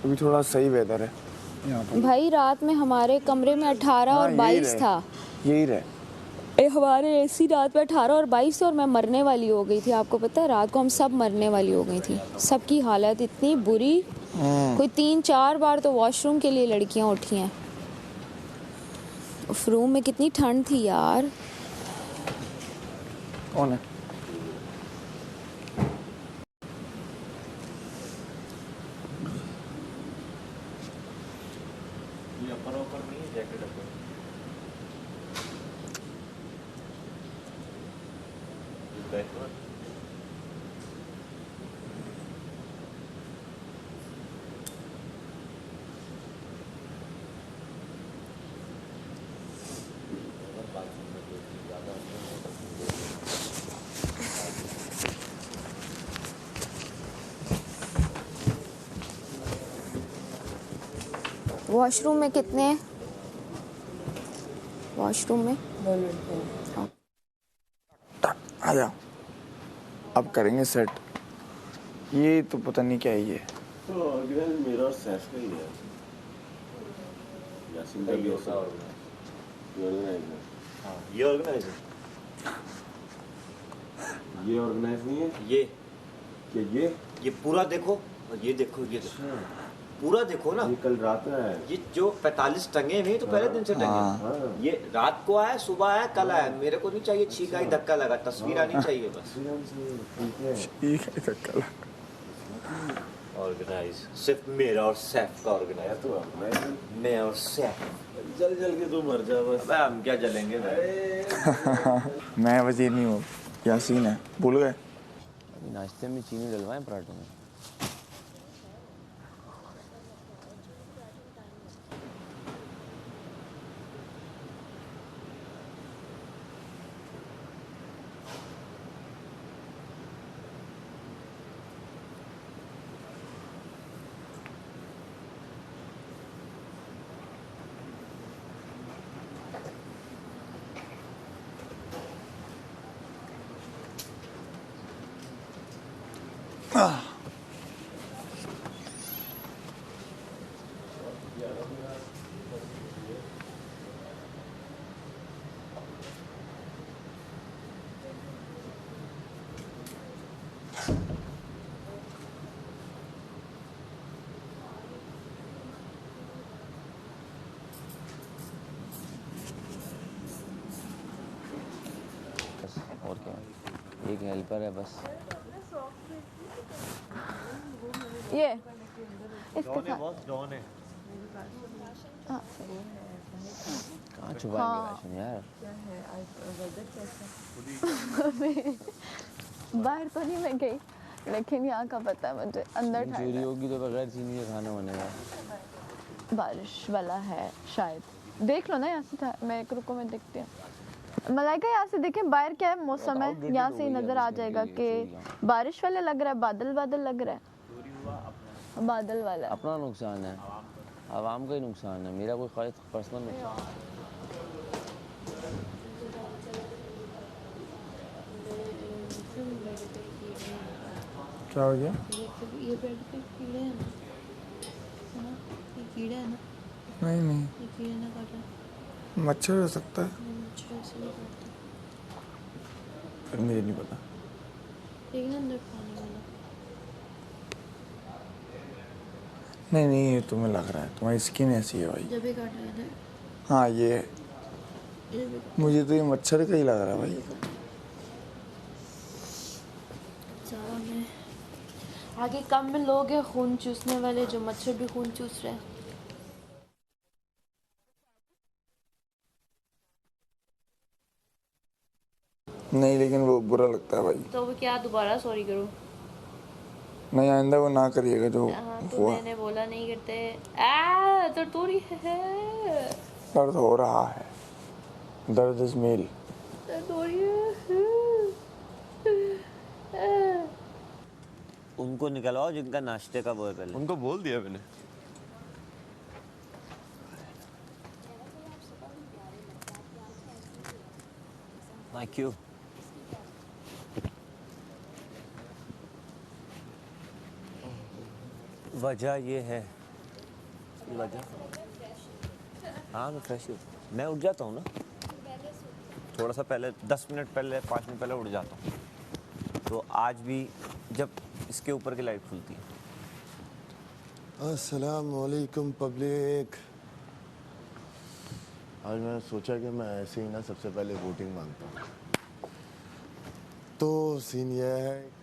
अभी थोड़ा सही वेदर है यहाँ पर। भाई रात में हमारे कमरे में 18 और 22 था। यही रहे। हमारे एसी रात में 18 और 22 और मैं मरने वाली हो गई थी। आपको पता है रात को हम सब मरने वाली हो गई थी। सबकी हालत इतनी बुरी, कोई 3-4 बार तो वॉशरूम के लिए लड़कियां उठी हैं। उस रूम में कितनी ठंड थी यार। कौन है? वॉशरूम में कितने हैं? वॉशरूम में आ जाओ, अब करेंगे सेट। ये तो पता नहीं क्या है ये। तो ऑर्गेनाइज मेरा और सैफ का ही है। यासीन का भी होता है। ये ऑर्गेनाइज है। हाँ, ये ऑर्गेनाइज है। ये ऑर्गेनाइज नहीं है। ये क्या ये पूरा देखो और ये देखो, ये देखो पूरा देखो ना। ये कल रात में है। ये जो 45 टंगे नहीं तो पहले दिन से टंगे। ये रात को आया, सुबह आया, कल आया। मेरे को नहीं चाहिए छीका ही धक्का लगा, तस्वीर आनी चाहिए बस। ठीक है, धक्का लगा। ऑर्गेनाइज सिर्फ मेरा और सैफ का ऑर्गेनाइज। तो मैं और सैफ जल के तू मर जा बस। अबे हम क्या जलेंगे भाई। मैं वजीर नहीं हूँ, यासीन है। भूल गए? नाश्ते में चीनी डलवाएं पराठों में। और क्या, एक हेल्पर है बस। ये इसके डॉन है साथ बॉस, डॉन है। हाँ, कहाँ छुपाएंगे राशन यार। बाहर तो नहीं मैं गई, लेकिन यहाँ का पता है मुझे, अंदर चीनी ठंड चोरी है। होगी तो बगैर चीनी के खाना बनेगा। बारिश वाला है शायद, देख लो ना यहाँ से मैं एक रुको मैं देखती हूँ। मलाइका यहाँ से देखें बाहर क्या है मौसम है, outdated यहाँ हो से ही गई है नजर अब आ इसके जाएगा लिए कि चोरियाँ। बारिश वाला लग रहा है, बादल बादल लग रहा है, बादल वाला है। अपना नुकसान है, आवाम का ही नुकसान है, मेरा कोई खास पर्सनल नुकसान नहीं। क्या हो गया? ये बेड पे कीड़े हैं ना, है ना? ये कीड़ा है ना, नहीं नहीं, ये कीड़े ना काट रहा मच्छर हो सकता है, है, मच्छर ऐसे नहीं काटते। पर मुझे नहीं पता। एक ना अंदर पानी वाला, नहीं नहीं, ये तुम्हें लग रहा है, तुम्हारी स्किन ऐसी है भाई। जब भी काटा है ना, हाँ ये ये भी मुझे तो ये मच्छर का ही लग रहा है भाई। ज़्यादा में आगे कम में लोग हैं खून चूसने वाले, जो मच्छर भी खून चूस रहे हैं। नहीं लेकिन वो बुरा लगता है भाई। तो वो क्या दोबारा सॉरी करूँ? नहीं आइंदा वो ना करिएगा जो हाँ तो हुआ। मैंने बोला नहीं करते। तो तोड़ी है, दर्द हो रहा है, दर्द इज मेल। तोड़ी है। उनको निकलवाओ जिनका नाश्ते का वो है पहले। उनको बोल दिया मैंने। Thank you. वजह ये है, वजह हाँ मैं फ्रेश हूँ, मैं उठ जाता हूँ ना थोड़ा सा पहले, 10 मिनट पहले 5 मिनट पहले उठ जाता हूँ। तो आज भी जब इसके ऊपर की लाइट खुलती है। अस्सलाम वालेकुम पब्लिक। आज मैंने सोचा कि मैं ऐसे ही ना सबसे पहले वोटिंग मांगता हूँ। तो सीन यह है,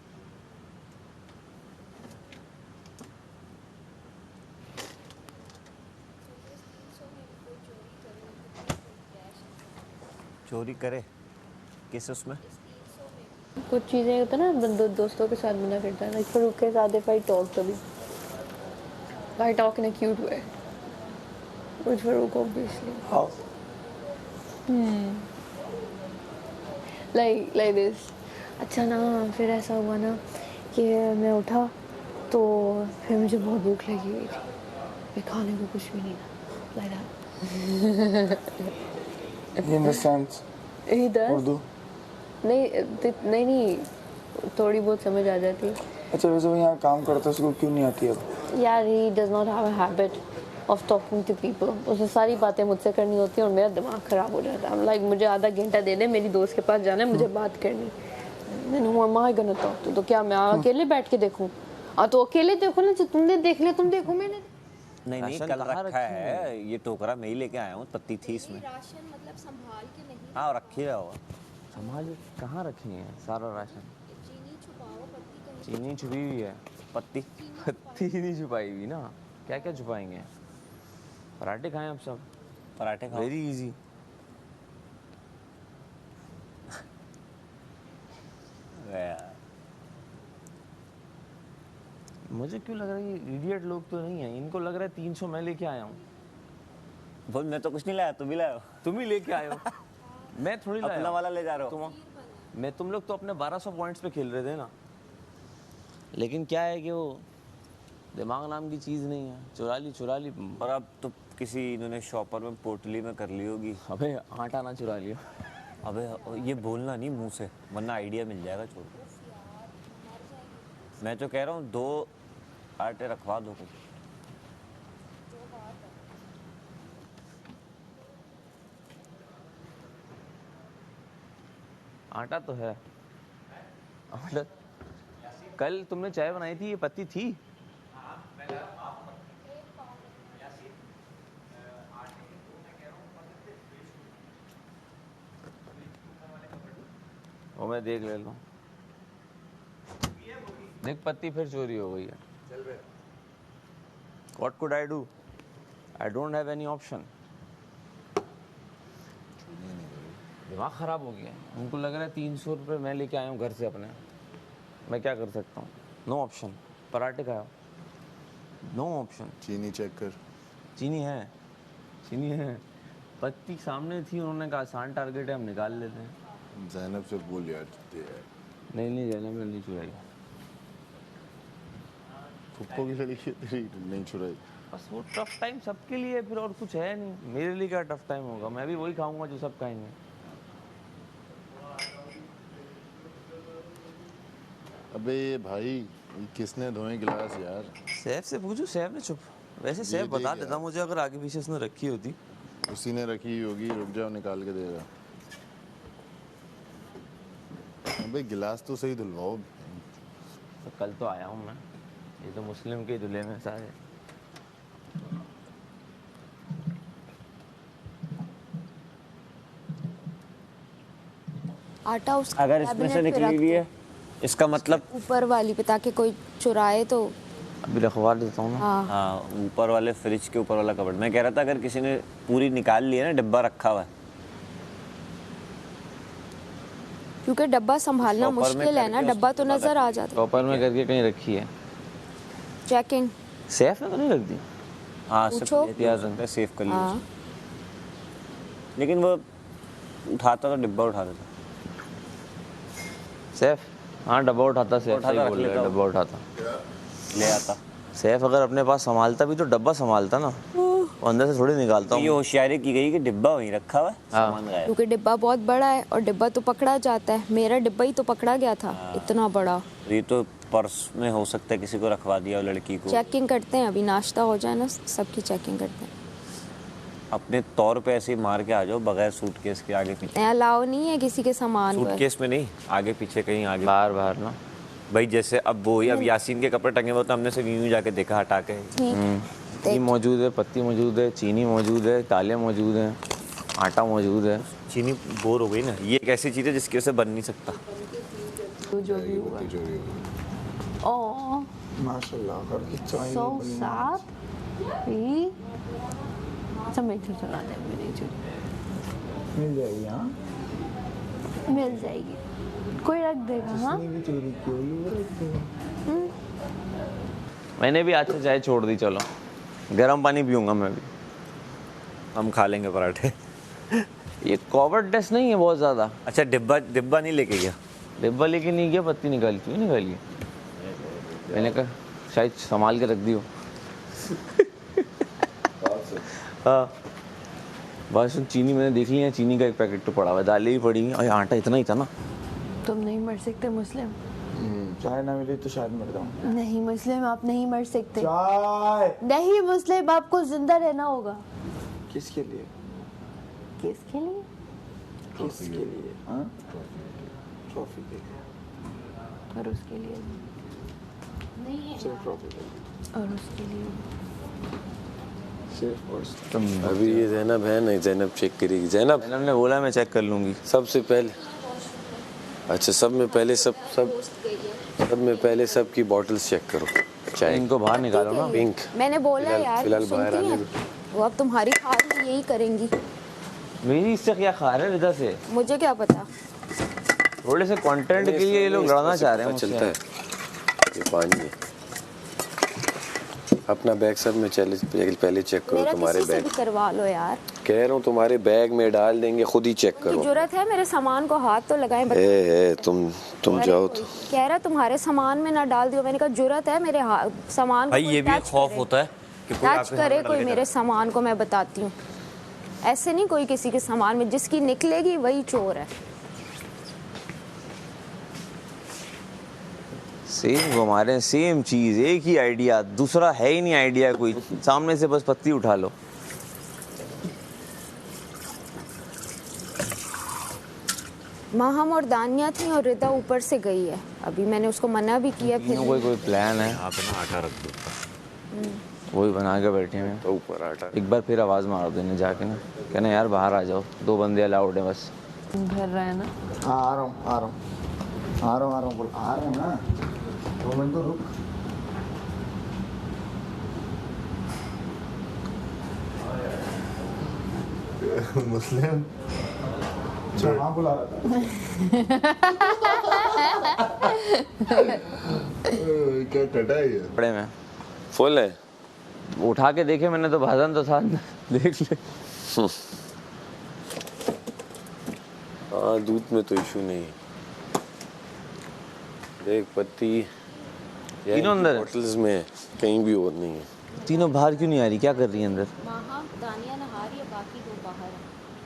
चोरी करे किस उसमें? कुछ चीज़ें होता है ना दोस्तों के साथ मना करता है, लाइक फरूक के साथ इफ आई टॉक कभी, I talk in a cute way with Farooq obviously, how like this. अच्छा ना फिर ऐसा हुआ ना कि मैं उठा तो फिर मुझे बहुत भूख लगी हुई थी, फिर खाने को कुछ भी नहीं था, like in the sense he does Urdu. नहीं थोड़ी बहुत समझ आ जाती है अच्छा वैसे वो यहाँ काम करता है, उसको क्यों नहीं आती अब? यार। He does not have a habit of talking to people, उसे सारी बातें मुझसे करनी होती हैं और मेरा दिमाग ख़राब हो जाता है। लाइक मुझे आधा घंटा दे दे, मेरी दोस्त के पास जाना है, मुझे बात करनी। मैंने हुआ गना तो क्या मैं अकेले बैठ के देखूं? तो अकेले देखो ना, जो तुमने देख लिया तुम देखो, मैंने नहीं राशन कल कहाँ रखा रखे है, ये टोकरा मैं ही लेके आया हूँ, पत्ती थी इसमें। राशन मतलब संभाल के नहीं, हाँ रखी है होगा। संभाल कहाँ रखे हैं सारा राशन? चीनी छुपाओ, पत्ती कहीं चीनी छुपी हुई है, पत्ती पत्ती नहीं छुपाई हुई ना। क्या क्या छुपाएंगे? पराठे खाएं अब सब, पराठे खाओ। Very easy. मुझे क्यों लग रहा है ये इडियट लोग तो नहीं है, इनको लग रहा है 300 मैं लेके आया हूँ। बोल मैं तो कुछ नहीं लाया, तुम ही लाया हो। तुम ही लेके आए हो, मैं थोड़ी लाया अपना हूँ। वाला ले जा रहे हो। तुम लोग तो अपने 1200 पॉइंट्स पे खेल रहे थे ना। लेकिन क्या है कि वो दिमाग नाम की चीज़ नहीं है, चुरा ली। और अब तो किसी इन्होंने शॉपर में पोटली में कर ली होगी। अबे आटा ना चुरा लिया। अबे ये बोलना नहीं मुंह से, वरना आइडिया मिल जाएगा। छोड़, मैं तो कह रहा हूँ 2 आटे रखवा दो कुछ। आटा तो है। मतलब कल तुमने चाय बनाई थी, ये पत्ती थी? वो मैं देख ले लूँ। देख पत्ती फिर चोरी हो गई है। What could I do? I don't have any option. दिमाग खराब हो गया है। उनको लग रहा है 300 रुपये मैं लेके आया हूँ घर से अपने, मैं क्या कर सकता हूँ? No option. पराठे खाओ, नो ऑप्शन। चीनी चेक कर। चीनी है, चीनी है। पत्ती सामने थी, उन्होंने कहा आसान टारगेट है, हम निकाल लेते हैं। ज़ैनब से बोल यार दे यार। नहीं ज़ैनब ने नहीं चुराई। फुप्पो की लड़ी तेरी नहीं छुड़ाई। बस वो टफ टाइम सबके लिए, फिर और कुछ है नहीं। मेरे लिए क्या टफ टाइम होगा? मैं भी वही खाऊंगा जो सब खाएंगे। अबे भाई ये किसने धोए गिलास यार? सैफ से पूछो, सैफ ने चुप। वैसे सैफ दे बता क्या? देता मुझे अगर आगे पीछे उसने रखी होती। उसी ने रखी होगी, रुक जाओ निकाल के देगा। अबे गिलास तो सही धुलवाओ। तो कल तो आया हूँ मैं, ये तो मुस्लिम के दूल्हे में सारे। आटा उसका अगर इसमें से निकली हुई है इसका मतलब ऊपर वाली पे, ताकि कोई चुराए तो। अभी रखवा देता हूँ ना। हाँ ऊपर वाले फ्रिज के ऊपर वाला कबर्ड। मैं कह रहा था अगर किसी ने पूरी निकाल ली है ना, डिब्बा रखा हुआ है, क्योंकि डब्बा संभालना शॉपर में मुश्किल है ना, करके डब्बा तो उसको नजर आ जाता है। टॉपर में करके कहीं रखी है। चेकिंग सैफ ने तो नहीं रख दी। हाँ पूछो। सेव कर लिया। हाँ लेकिन वो उठाता तो डिब्बा उठा देता। सैफ, हाँ डब्बा उठाता। सैफ उठाता, सही रख बोल रहा लेता है, वो। डब्बा उठाता। ले आता। सैफ अगर अपने पास संभालता भी तो डब्बा संभालता ना, वो अंदर से थोड़ी निकालता ये हूँ। होशियारी की गई कि डिब्बा वहीं रखा हुआ है, हाँ। सामान गायब। क्योंकि डिब्बा बहुत बड़ा है और डिब्बा तो पकड़ा जाता है। मेरा डिब्बा ही तो पकड़ा गया था, इतना बड़ा। ये तो पर्स में हो सकता है किसी को रखवा दिया हो, लड़की को। चेकिंग करते हैं, अभी नाश्ता हो जाए ना, सबकी चेकिंग करते हैं। अपने तौर पे ऐसे ही मार के आ जाओ बगैर सूटकेस के आगे पीछे। अलाउ नहीं है किसी के सामान पर। सूटकेस में नहीं, आगे पीछे कहीं आगे। बाहर बाहर ना। भाई जैसे अब वो ही, अब यासीन के कपड़े टंगे हुए तो हमने सिर्फ यूं जाके देखा हटा के। ठीक ये मौजूद है, पत्ती मौजूद है, चीनी मौजूद है, ताले मौजूद हैं, आटा मौजूद है। चीनी बोर हो गई ना, ये एक ऐसी चीज़ है जिसकी वजह से बन नहीं सकता। तो जो भी हुआ। Oh, माशाल्लाह कर कितना so sad. अच्छा मैं तो सुना दे, मेरी चोरी मिल जाएगी। हाँ मिल जाएगी, कोई रख देगा। हाँ भी चोरी की होगी वो रख देगा। मैंने भी आज से चाय छोड़ दी। चलो गर्म पानी पीऊंगा मैं भी। हम खा लेंगे पराठे। ये कोविड टेस्ट नहीं है बहुत ज़्यादा। अच्छा डिब्बा डिब्बा नहीं लेके गया? डिब्बा लेके नहीं गया, पत्ती निकाली। क्यों निकाली? मैंने कहा शायद संभाल के रख दी हो। हाँ बस चीनी मैंने देख ली है, चीनी का एक पैकेट तो पड़ा हुआ है, दालें भी पड़ी हैं और आटा इतना ही था ना। तुम नहीं मर सकते मुस्लिम। चाय ना मिली तो शायद मर जाऊं। नहीं मुस्लिम, आप नहीं मर सकते। चाय नहीं मुस्लिम, आपको जिंदा रहना होगा। किसके लिए? किसके लिए? किसके लिए? हाँ ट्रॉफी के लिए। और उसके लिए सिर्फ ट्रॉफी के लिए। और उसके लिए सिर्फ और सिर्फ। अभी ये जैनब है नहीं, जैनब चेक करेगी। जैनब मैंने हमने बोला मैं चेक कर लूँगी। सबसे पहले, अच्छा सब में पहले सब में पहले सबकी बॉटल्स चेक करो। चाय इनको बाहर निकालो ना। पिंक। मैंने बोला यार, फिलहाल बाहर सुनती आने हैं? वो अब तुम्हारी खाल में यही करेंगी, मेरी इससे क्या खा रहे हैं रिदा से? मुझे क्या पता। थोड़े से कंटेंट के लिए ये लोग लड़ना चाह रहे हैं पता चलता मुझसे। है ये पानी है। अपना बैग सब में पहले चेक करो। मेरा तुम्हारे किसी से बैग भी करवा लो यार। कह रहा हूँ तुम्हारे बैग में डाल देंगे, खुद ही चेक की करो। जरूरत है मेरे सामान को हाथ तो लगाएं। तुम जाओ तो। कह रहा तुम्हारे सामान में ना डाल दियो। मैंने कहा जरूरत है मेरे सामान को भाई कोई ये भी एक टच खौफ करे। होता है कि कोई टच आपके करे सामने कोई डाल के मेरे सामान को। मैं बताती हूँ, ऐसे नहीं कोई किसी के सामान में, जिसकी निकलेगी वही चोर है। सेम घुमा रहे हैं, सेम चीज, एक ही आइडिया, दूसरा है ही नहीं आइडिया कोई। सामने से बस पत्ती उठा लो। माहम और दानिया थी और रिदा ऊपर से गई है। अभी मैंने उसको मना भी किया, फिर कोई प्लान है? आप ना आटा रख दो। वही बना के बैठे हैं। तो ऊपर आटा एक बार फिर आवाज मार दो इन्हें जाके ना, कहना यार बाहर आ जाओ, 2 बंदे अलाउड है बस। घर रहा है ना। हाँ आ रहा हूँ बोल आ रहा हूँ ना 2 मिनट तो रुक। मुस्लिम हाँ बुला रहा था। क्या टटा है ये? कपड़े में फुल है। उठा के देखे मैंने तो भाजन तो था देख ले। हाँ दूध में तो इशू नहीं है। देख पत्ती तीनों अंदर है? बॉटल्स में है, कहीं भी और नहीं है। तीनों बाहर क्यों नहीं आ रही, क्या कर रही है अंदर? माहा दानिया नहा रही है, बाकी 2 बाहर है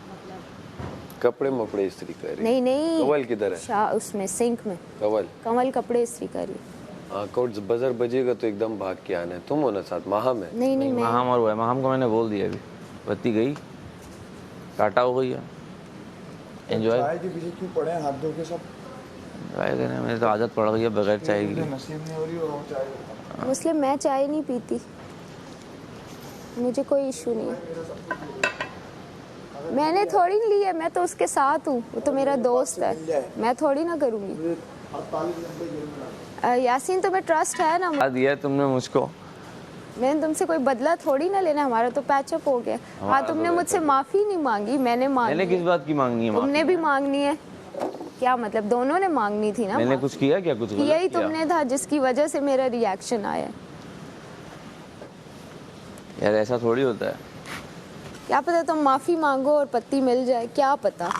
मतलब। कपड़े मपड़े इस्त्री कर रही। नहीं कवल किधर है? उसमें सिंक में कवल कमल कपड़े इस्त्री कर रही। हाँ कोर्ट बजर बजेगा तो एकदम भाग के आना है। तुम हो ना साथ माहा में? नहीं मैं महाम और हुआ है, महाम को मैंने बोल दिया अभी। बत्ती गई, टाटा हो गई है। एंजॉय चाय के पीछे क्यों पड़े हैं हाथ धो के सब? ट्राई करें, मेरी तो आदत पड़ गई है बगैर चाय की। नसीब नहीं हो रही और वो चाय। मुस्लिम मैं चाय नहीं पीती, मुझे कोई इशू नहीं है। मैंने थोड़ी ली है, मैं तो उसके साथ हूँ, वो तो मेरा दोस्त है, मैं थोड़ी ना करूँगी। यासीन तुम्हें ट्रस्ट है ना? बता दिया तुमने मुझको। मैंने तुमसे कोई बदला थोड़ी ना लेना, हमारा तो पैचअप हो गया। हाँ तुमने मुझसे माफी नहीं मांगी, मैंने मांगी। मैंने किस बात की मांगनी है? तुमने भी मांगनी है। क्या मतलब दोनों ने मांगनी थी ना? मैंने कुछ किया क्या? कुछ किया ही तुमने था जिसकी वजह से मेरा रिएक्शन आया। यार ऐसा थोड़ी होता है। क्या पता तुम माफी मांगो और पत्ती मिल जाए, क्या पता।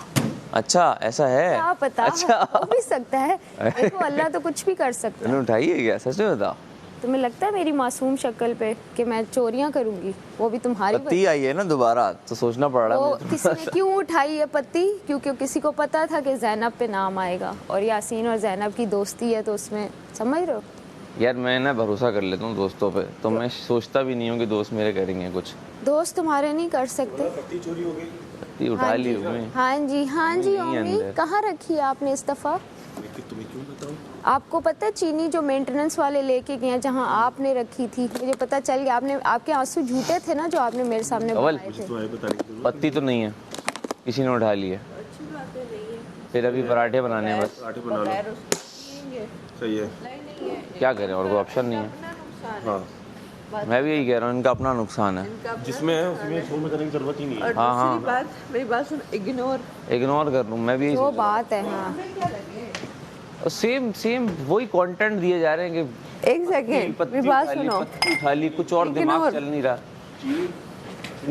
अच्छा ऐसा है? क्या पता, अच्छा हो भी सकता है। देखो अल्लाह तो कुछ भी कर सकता मैंने है। उठाई है क्या? सच में बता। तुम्हें लगता है मेरी मासूम शक्ल पे कि मैं चोरियां करूंगी, वो भी तुम्हारी पत्ती आई है ना दोबारा, तो सोचना पड़ रहा वो है मुझे। किसने क्यों उठाई है पत्ती? क्योंकि किसी को पता था कि जैनब पे नाम आएगा, और यासीन और जैनब की दोस्ती है, तो उसमें समझ रहे हो। यार मैं ना भरोसा कर लेता हूँ दोस्तों पे, तो मैं सोचता भी नहीं हूँ कि दोस्त मेरे करेंगे कुछ। दोस्त तुम्हारे नहीं कर सकते। पत्ती उठा ली हूँ। हाँ जी नहीं ओमी, अंदर। कहाँ रखी है आपने इस दफा? आपको पता है चीनी जो मेंटेनेंस वाले लेके गए जहाँ आपने रखी थी, मुझे पता चल गया। आपने, आपके आंसू झूठे थे ना जो आपने मेरे सामने कवल, बताए थे। पत्ती तो नहीं है, किसी ने उठा ली है। फिर अभी पराठे बनाने हैं बस। सही है। क्या करें, और कोई ऑप्शन नहीं है। हाँ मैं भी यही कह रहा हूँ, इनका अपना नुकसान है। जिसमें है उसमें शो में करने की जरूरत ही नहीं है। हाँ मेरी बात सुन, इग्नोर कर लूँ मैं भी यही वो सोच रहा बात है। हाँ हूँ। सेम वही कंटेंट दिए जा रहे हैं कि एक सेकेंड, मेरी बात सुनो। पत्ती उठा ली, कुछ और दिमाग चल नहीं रहा।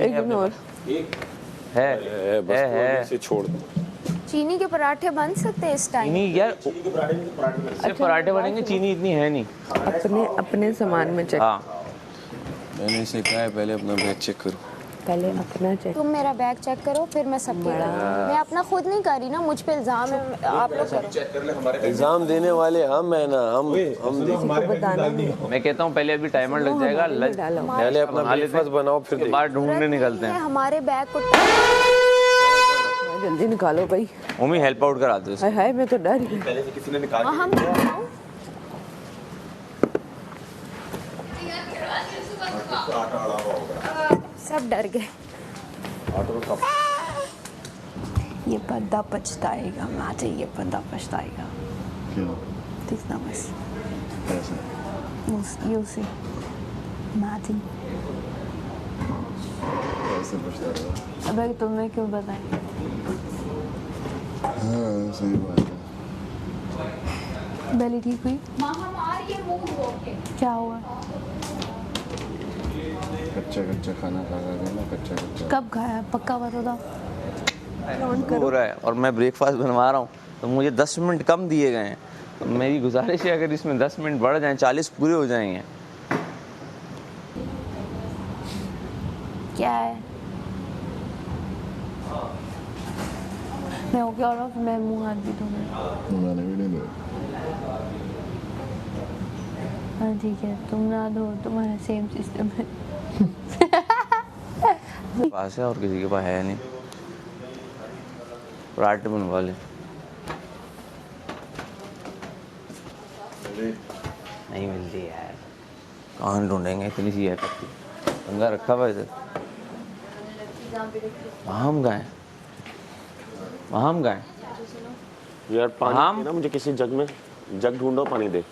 इग्नोर है बस है से छोड़ दो। चीनी के पराठे बन सकते हैं इस टाइम? चीनी यार सिर्फ पराठे बनेंगे, चीनी इतनी है नहीं। अपने सामान में चेक। हाँ मैंने इसे कहा है पहले अपना बैग चेक करो। पहले अपना चेक। तुम मेरा बैग चेक करो, फिर मैं सबके। मैं अपना खुद नहीं कर रही ना, मुझ पे इल्जाम है, आप लोग करो। एग्जाम देने वाले हम है ना, हम बताना नहीं। मैं कहता हूँ पहले अभी टाइमर लग जाएगा। लंच पहले अपना ब्रेकफास्ट बनाओ फिर के बाद ढूंढने निकलते हैं। हमारे बैग को जल्दी निकालो भाई। मम्मी हेल्प आउट करा दो। हाय हाय, मैं तो डर गई। हाँ, हम सब डर गए। ये बंदा पछताएगा, माते ये बंदा पछताएगा। क्यों? देखना बस, कैसे? you'll see. माती। कैसे पूछता रहा? अबे तुमने क्यों बताया? हाँ सही बात है। बेली ठीक हुई? क्या हुआ? कच्चा खाना खा गया ना, कच्चा। कब खाया? पक्का बता दो। हो रहा है और मैं ब्रेकफास्ट बनवा रहा हूँ, तो मुझे 10 मिनट कम दिए गए हैं। तो मेरी गुजारिश है अगर इसमें 10 मिनट बढ़ जाएं, 40 पूरे हो जाएंगे। क्या है? मैं हो क्या रहा हूँ, मैं मुंह हाथ भी धोऊंगा। मैंने भी नहीं लिया। हाँ ठीक है, तुम ना दो, तुम्हारा सेम सिस्टम है। पास है और किसी के पास है नहीं। पराठे बनवा ले। नहीं मिलती यार, कहाँ ढूंढेंगे इतनी सी है पत्ती। पंगा रखा हुआ इधर। हम गए हम गए यार पानी हाँ? दे ना मुझे, किसी जग में जग ढूंढो, पानी दे।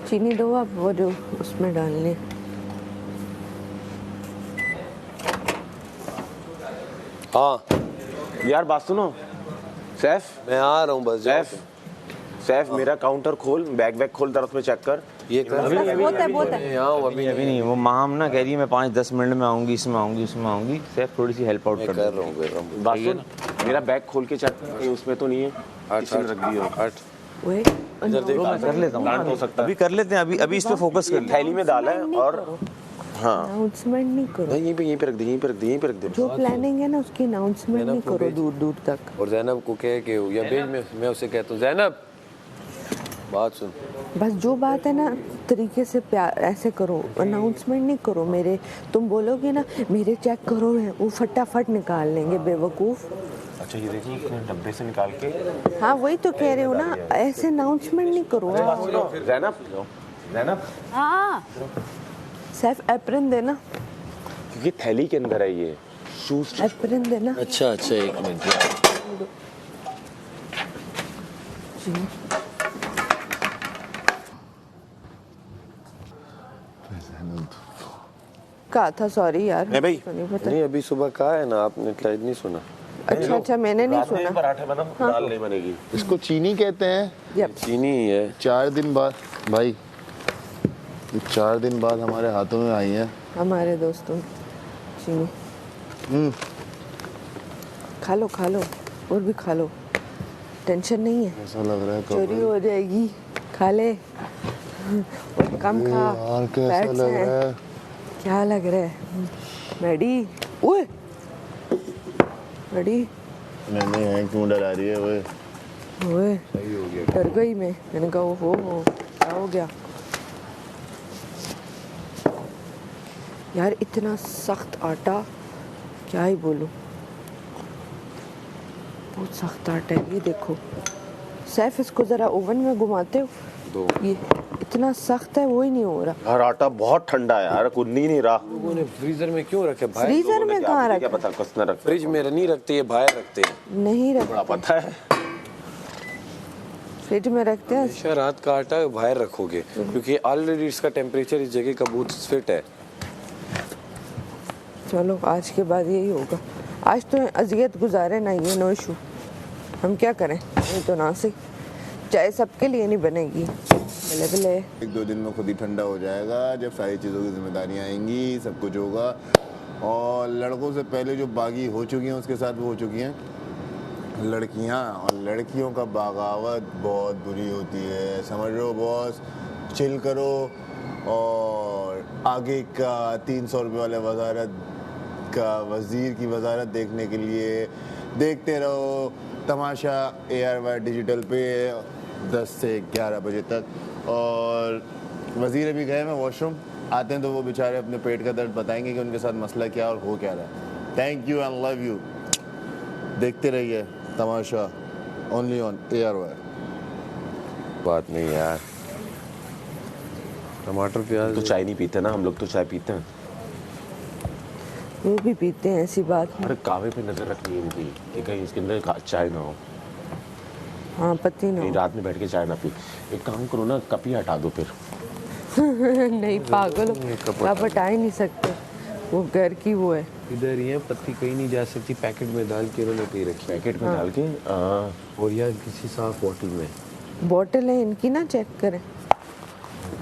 चीनी दो आप, वो जो उसमें डालने। हाँ यार बात सुनो सैफ, मैं आ रहा हूँ बस। सैफ मेरा काउंटर खोल, बैग वैग खोल जरा, उसमें चेक कर। ये कर बहुत है। यहाँ हूँ अभी अभी नहीं, वो माम ना कह रही है मैं 5-10 मिनट में आऊंगी, इसमें आऊंगी, उसमें आऊंगी। सिर्फ थोड़ी सी हेल्प आउट कर कर रहा हूँ। बात सुन, मेरा बैग खोल के चेक कर, उसमें तो नहीं है, किसी ने रख दिया हो। वही इधर देख, मैं कर लेता प्लांट हो हूँ, सकता है। अभी कर लेते हैं, अभी इस पे फोकस कर लेते हैं। थैली में डाला है और हाँ अनाउंसमेंट नहीं करो। नहीं, यहीं पे रख दे, यहीं पे रख दे, यहीं पे रख दे। जो प्लानिंग है ना उसकी अनाउंसमेंट नहीं करो दूर दूर तक। और जैनब को कह के या भेज, मैं उसे कहता हूँ जैनब बात सुन। बस जो बात है ना तरीके से प्यार ऐसे करो, अनाउंसमेंट नहीं करो मेरे। तुम बोलोगे ना मेरे चेक करो, वो फटाफट निकाल लेंगे बेवकूफ़। अच्छा ये देखिए इसने डब्बे से निकाल के। हाँ वही तो कह रहे हो ना, ऐसे अनाउंसमेंट नहीं करो। जैनब हाँ सैफ एप्रन देना, क्योंकि थैली के अंदर है ये शूज। एप्रन देना। अच्छा एक मिनट। कहा था सॉरी यार। नहीं भाई, नहीं पता। नहीं अभी सुबह कहा है ना आपने, शायद नहीं सुना। अच्छा मैंने नहीं सुना। पराठे बना, दाल नहीं बनेगी। इसको चीनी कहते हैं। चीनी ही है। 4 दिन बाद भाई, ये 4 दिन बाद हमारे हाथों में आई है। हमारे दोस्तों चीनी। खा लो और भी खा लो, टेंशन नहीं है। ऐसा लग रहा है चोरी हो जाएगी, खा ले और कम खा। यार कैसा फैट्स लग हैं। रहा है। क्या लग रहा है मैडी? ओए मैडी, मैंने है क्यों डरा रही है वो? ओए डर गई मैंने कहा हो क्या हो गया यार, इतना सख्त आटा क्या ही बोलूं, बहुत सख्त आटा है ये। देखो सैफ इसको जरा ओवन में घुमाते हो, ये इतना सख्त है, वो ही नहीं हो रहा। यार आटा बहुत ठंडा है यार, कुछ नहीं रहा। लोगों ने फ्रीजर में क्यों रखे भाई? फ्रीजर में कहाँ क्या रखा? पता कसना रख। फ्रिज में नहीं रखते, ये बाहर रखते हैं। नहीं बड़ा रखा, पता है। फ्रिज में रखते हैं। हमेशा रात का आटा बाहर रखोगे क्योंकि ऑलरेडी इसका टेम्परेचर इस जगह का बहुत फिट है। चलो आज के बाद यही होगा। आज तो अजियत गुजारे ना, ये नो इशू, हम क्या करें, नहीं तो ना से चाय सबके लिए नहीं बनेगी। भले भले 1-2 दिन में खुद ही ठंडा हो जाएगा, जब सारी चीज़ों की जिम्मेदारियाँ आएंगी, सब कुछ होगा। और लड़कों से पहले जो बागी हो चुकी हैं उसके साथ वो हो चुकी हैं लड़कियाँ, और लड़कियों का बगावत बहुत बुरी होती है, समझ लो बॉस। चिल करो और आगे का 300 रुपये वाले वजारत का वजीर की वजारत देखने के लिए देखते रहो तमाशा ARY डिजिटल पे 10 से 11 बजे तक। और वजीर भी गए हैं वॉशरूम, आते हैं तो वो बेचारे अपने पेट का दर्द बताएंगे कि उनके साथ मसला क्या और हो क्या रहा है। Thank you and love you. देखते रहिए तमाशा ओनली ऑन ARY। बात नहीं यार, टमाटर प्याज तो चाय नहीं पीते ना हम लोग, तो चाय पीते हैं। वो भी पीते हैं, ऐसी बात नहीं। अरे कावे पे नजर रखनी है इनकी कि कहीं इसके अंदर चाय ना हो, हाँ पति ना कहीं हो। रात में बैठ के चाय ना पी। एक काम करो ना, कप ही हटा दो फिर। नहीं पागल हो, आप हटा ही नहीं सकते, वो घर की वो है। इधर ही है, पत्ती कहीं नहीं जा सकती। पैकेट में डाल के उन्होंने कहीं रखी, पैकेट में डाल के और या किसी साफ बोतल में। बॉटल है इनकी ना, चेक करें।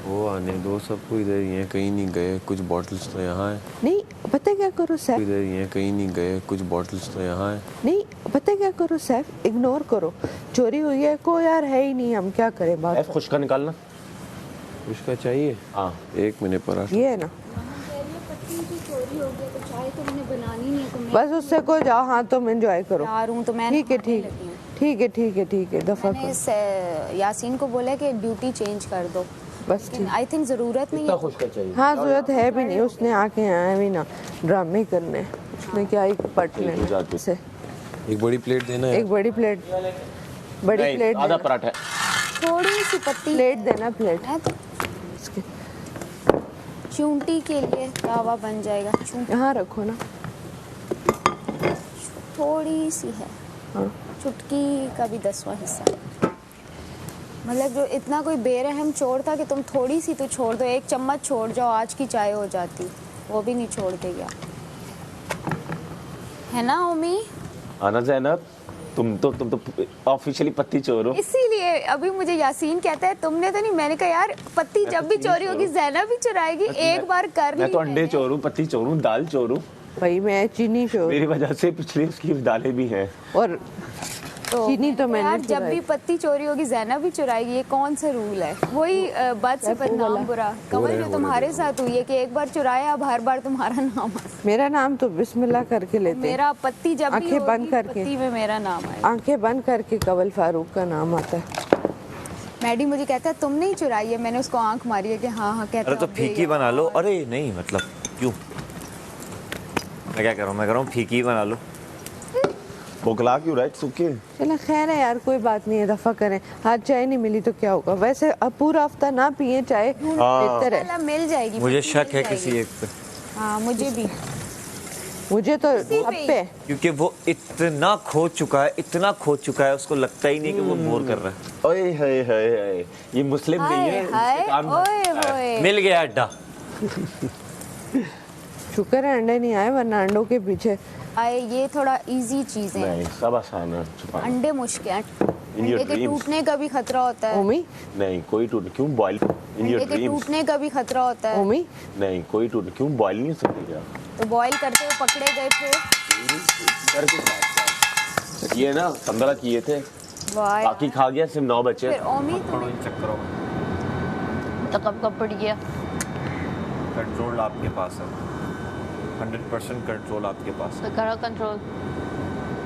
वो आने दो सबको, इधर ही है, कहीं नहीं गए। कुछ बॉटल्स तो यहाँ है। नहीं पता क्या करो सैफ, इधर ही है, कहीं नहीं गए। कुछ बॉटल्स तो यहाँ है। नहीं पता क्या करो सैफ, इग्नोर करो। चोरी हुई है, कोई यार है ही नहीं, हम क्या करें बात। खुशका निकालना उसका चाहिए। हाँ 1 मिनट पर ये है ना, चोरी हो गया तो चाय तो मैंने बनानी नहीं है, तो मैं बस उससे को जाओ, हाँ तुम एंजॉय करो। तैयार हूँ, तो मैं ठीक है ठीक है दफा मैंने करो। यासीन को बोला कि ड्यूटी चेंज कर दो, बस ठीक। आई थिंक ज़रूरत नहीं है। खुशका चाहिए। हाँ जरूरत है भी नहीं, उसने आके आया भी ना ड्रामे करने, उसने क्या ही पट लेना से। एक बड़ी प्लेट देना है। एक बड़ी प्लेट, बड़ी प्लेट आधा पराठा। थोड़ी सी पत्ती प्लेट देना, प्लेट है तो इसके। चूंटी के लिए तावा बन जाएगा। चूंटी यहाँ रखो ना। थोड़ी सी है, हाँ। चुटकी का भी 10वां हिस्सा। मतलब जो इतना कोई बेरहम चोर था कि तुम थोड़ी सी तो छोड़ दो, 1 चम्मच छोड़ जाओ, आज की चाय हो जाती, वो भी नहीं छोड़ के गया। है ना ओमी? आना ज़ैनब, तुम तो ऑफिशियली पत्ती चोर हो। इसीलिए अभी मुझे यासीन कहता है तुमने तो नहीं, मैंने कहा यार पत्ती जब भी चोरी होगी ज़ैनब भी चुराएगी, एक बार कर ली। मैं तो अंडे चोर हूँ, पत्ती चोर हूँ, दाल चोर हूँ। भाई मैं चीनी चोर, मेरी वजह से पिछले उसकी दालें भी हैं। और चीनी तो मैंने यार जब भी पत्ती चोरी होगी ज़ैनब भी चुराएगी, ये कौन सा रूल है? वही बद से बदनाम बुरा कमल जो तुम्हारे साथ हुई है कि एक बार चुराया, अब हर बार तुम्हारा नाम आता है। मेरा नाम तो बिस्मिल्लाह करके लेते, मेरा पत्ती जब भी आंखें बंद होगी, करके, पत्ती में मेरा नाम आएगा। आंखें बंद करके कवल फारूक का नाम आता है। मैडी मुझे कहता है तुमने ही चुराई है, मैंने उसको आंख मारी है कि हाँ हाँ कहता अरे तो फीकी बना लो। अरे नहीं मतलब क्यों, मैं क्या कर रहा हूँ, मैं कर रहा हूँ फीकी बना लो। बोखला क्यों रहा है सूखे? चलो खैर है यार, कोई बात नहीं है, दफा करें। आज चाय नहीं मिली तो क्या होगा, वैसे अब पूरा हफ्ता ना पिए चाय बेहतर है। मिल जाएगी, मुझे शक है किसी एक पे। हाँ मुझे भी, मुझे तो अब पे, क्योंकि वो इतना खो चुका है, इतना खो चुका है, उसको लगता ही नहीं कि वो बोर कर रहा है। ओए हाय हाय हाय, ये मुस्लिम नहीं है, हाय काम ओए होए। मिल गया अड्डा। शुक्र है अंडे नहीं आए, वरना अंडों के पीछे आए। ये थोड़ा इजी चीजें हैं, नहीं सब आसान है छुपाना। अंडे मुश्किल हैं, In your अंडे के dreams. टूटने का भी खतरा होता है। ओमी, नहीं कोई टूट क्यों बॉयल इन योर अंडे के ड्रीम्स। टूटने का भी खतरा होता है। ओमी नहीं कोई टूट क्यों बॉयल नहीं सकती क्या? तो बॉईल करते हुए पकड़े गए थे। करके साथ ये ना 15 किए थे, वाह बाकी खा गया, सिर्फ 9 बचे। फिर ओमी पढ़ो इन चक्करों में, तो कब पड़ गया? कंट्रोल आपके पास है, 100% कंट्रोल आपके पास है। तो करो कंट्रोल।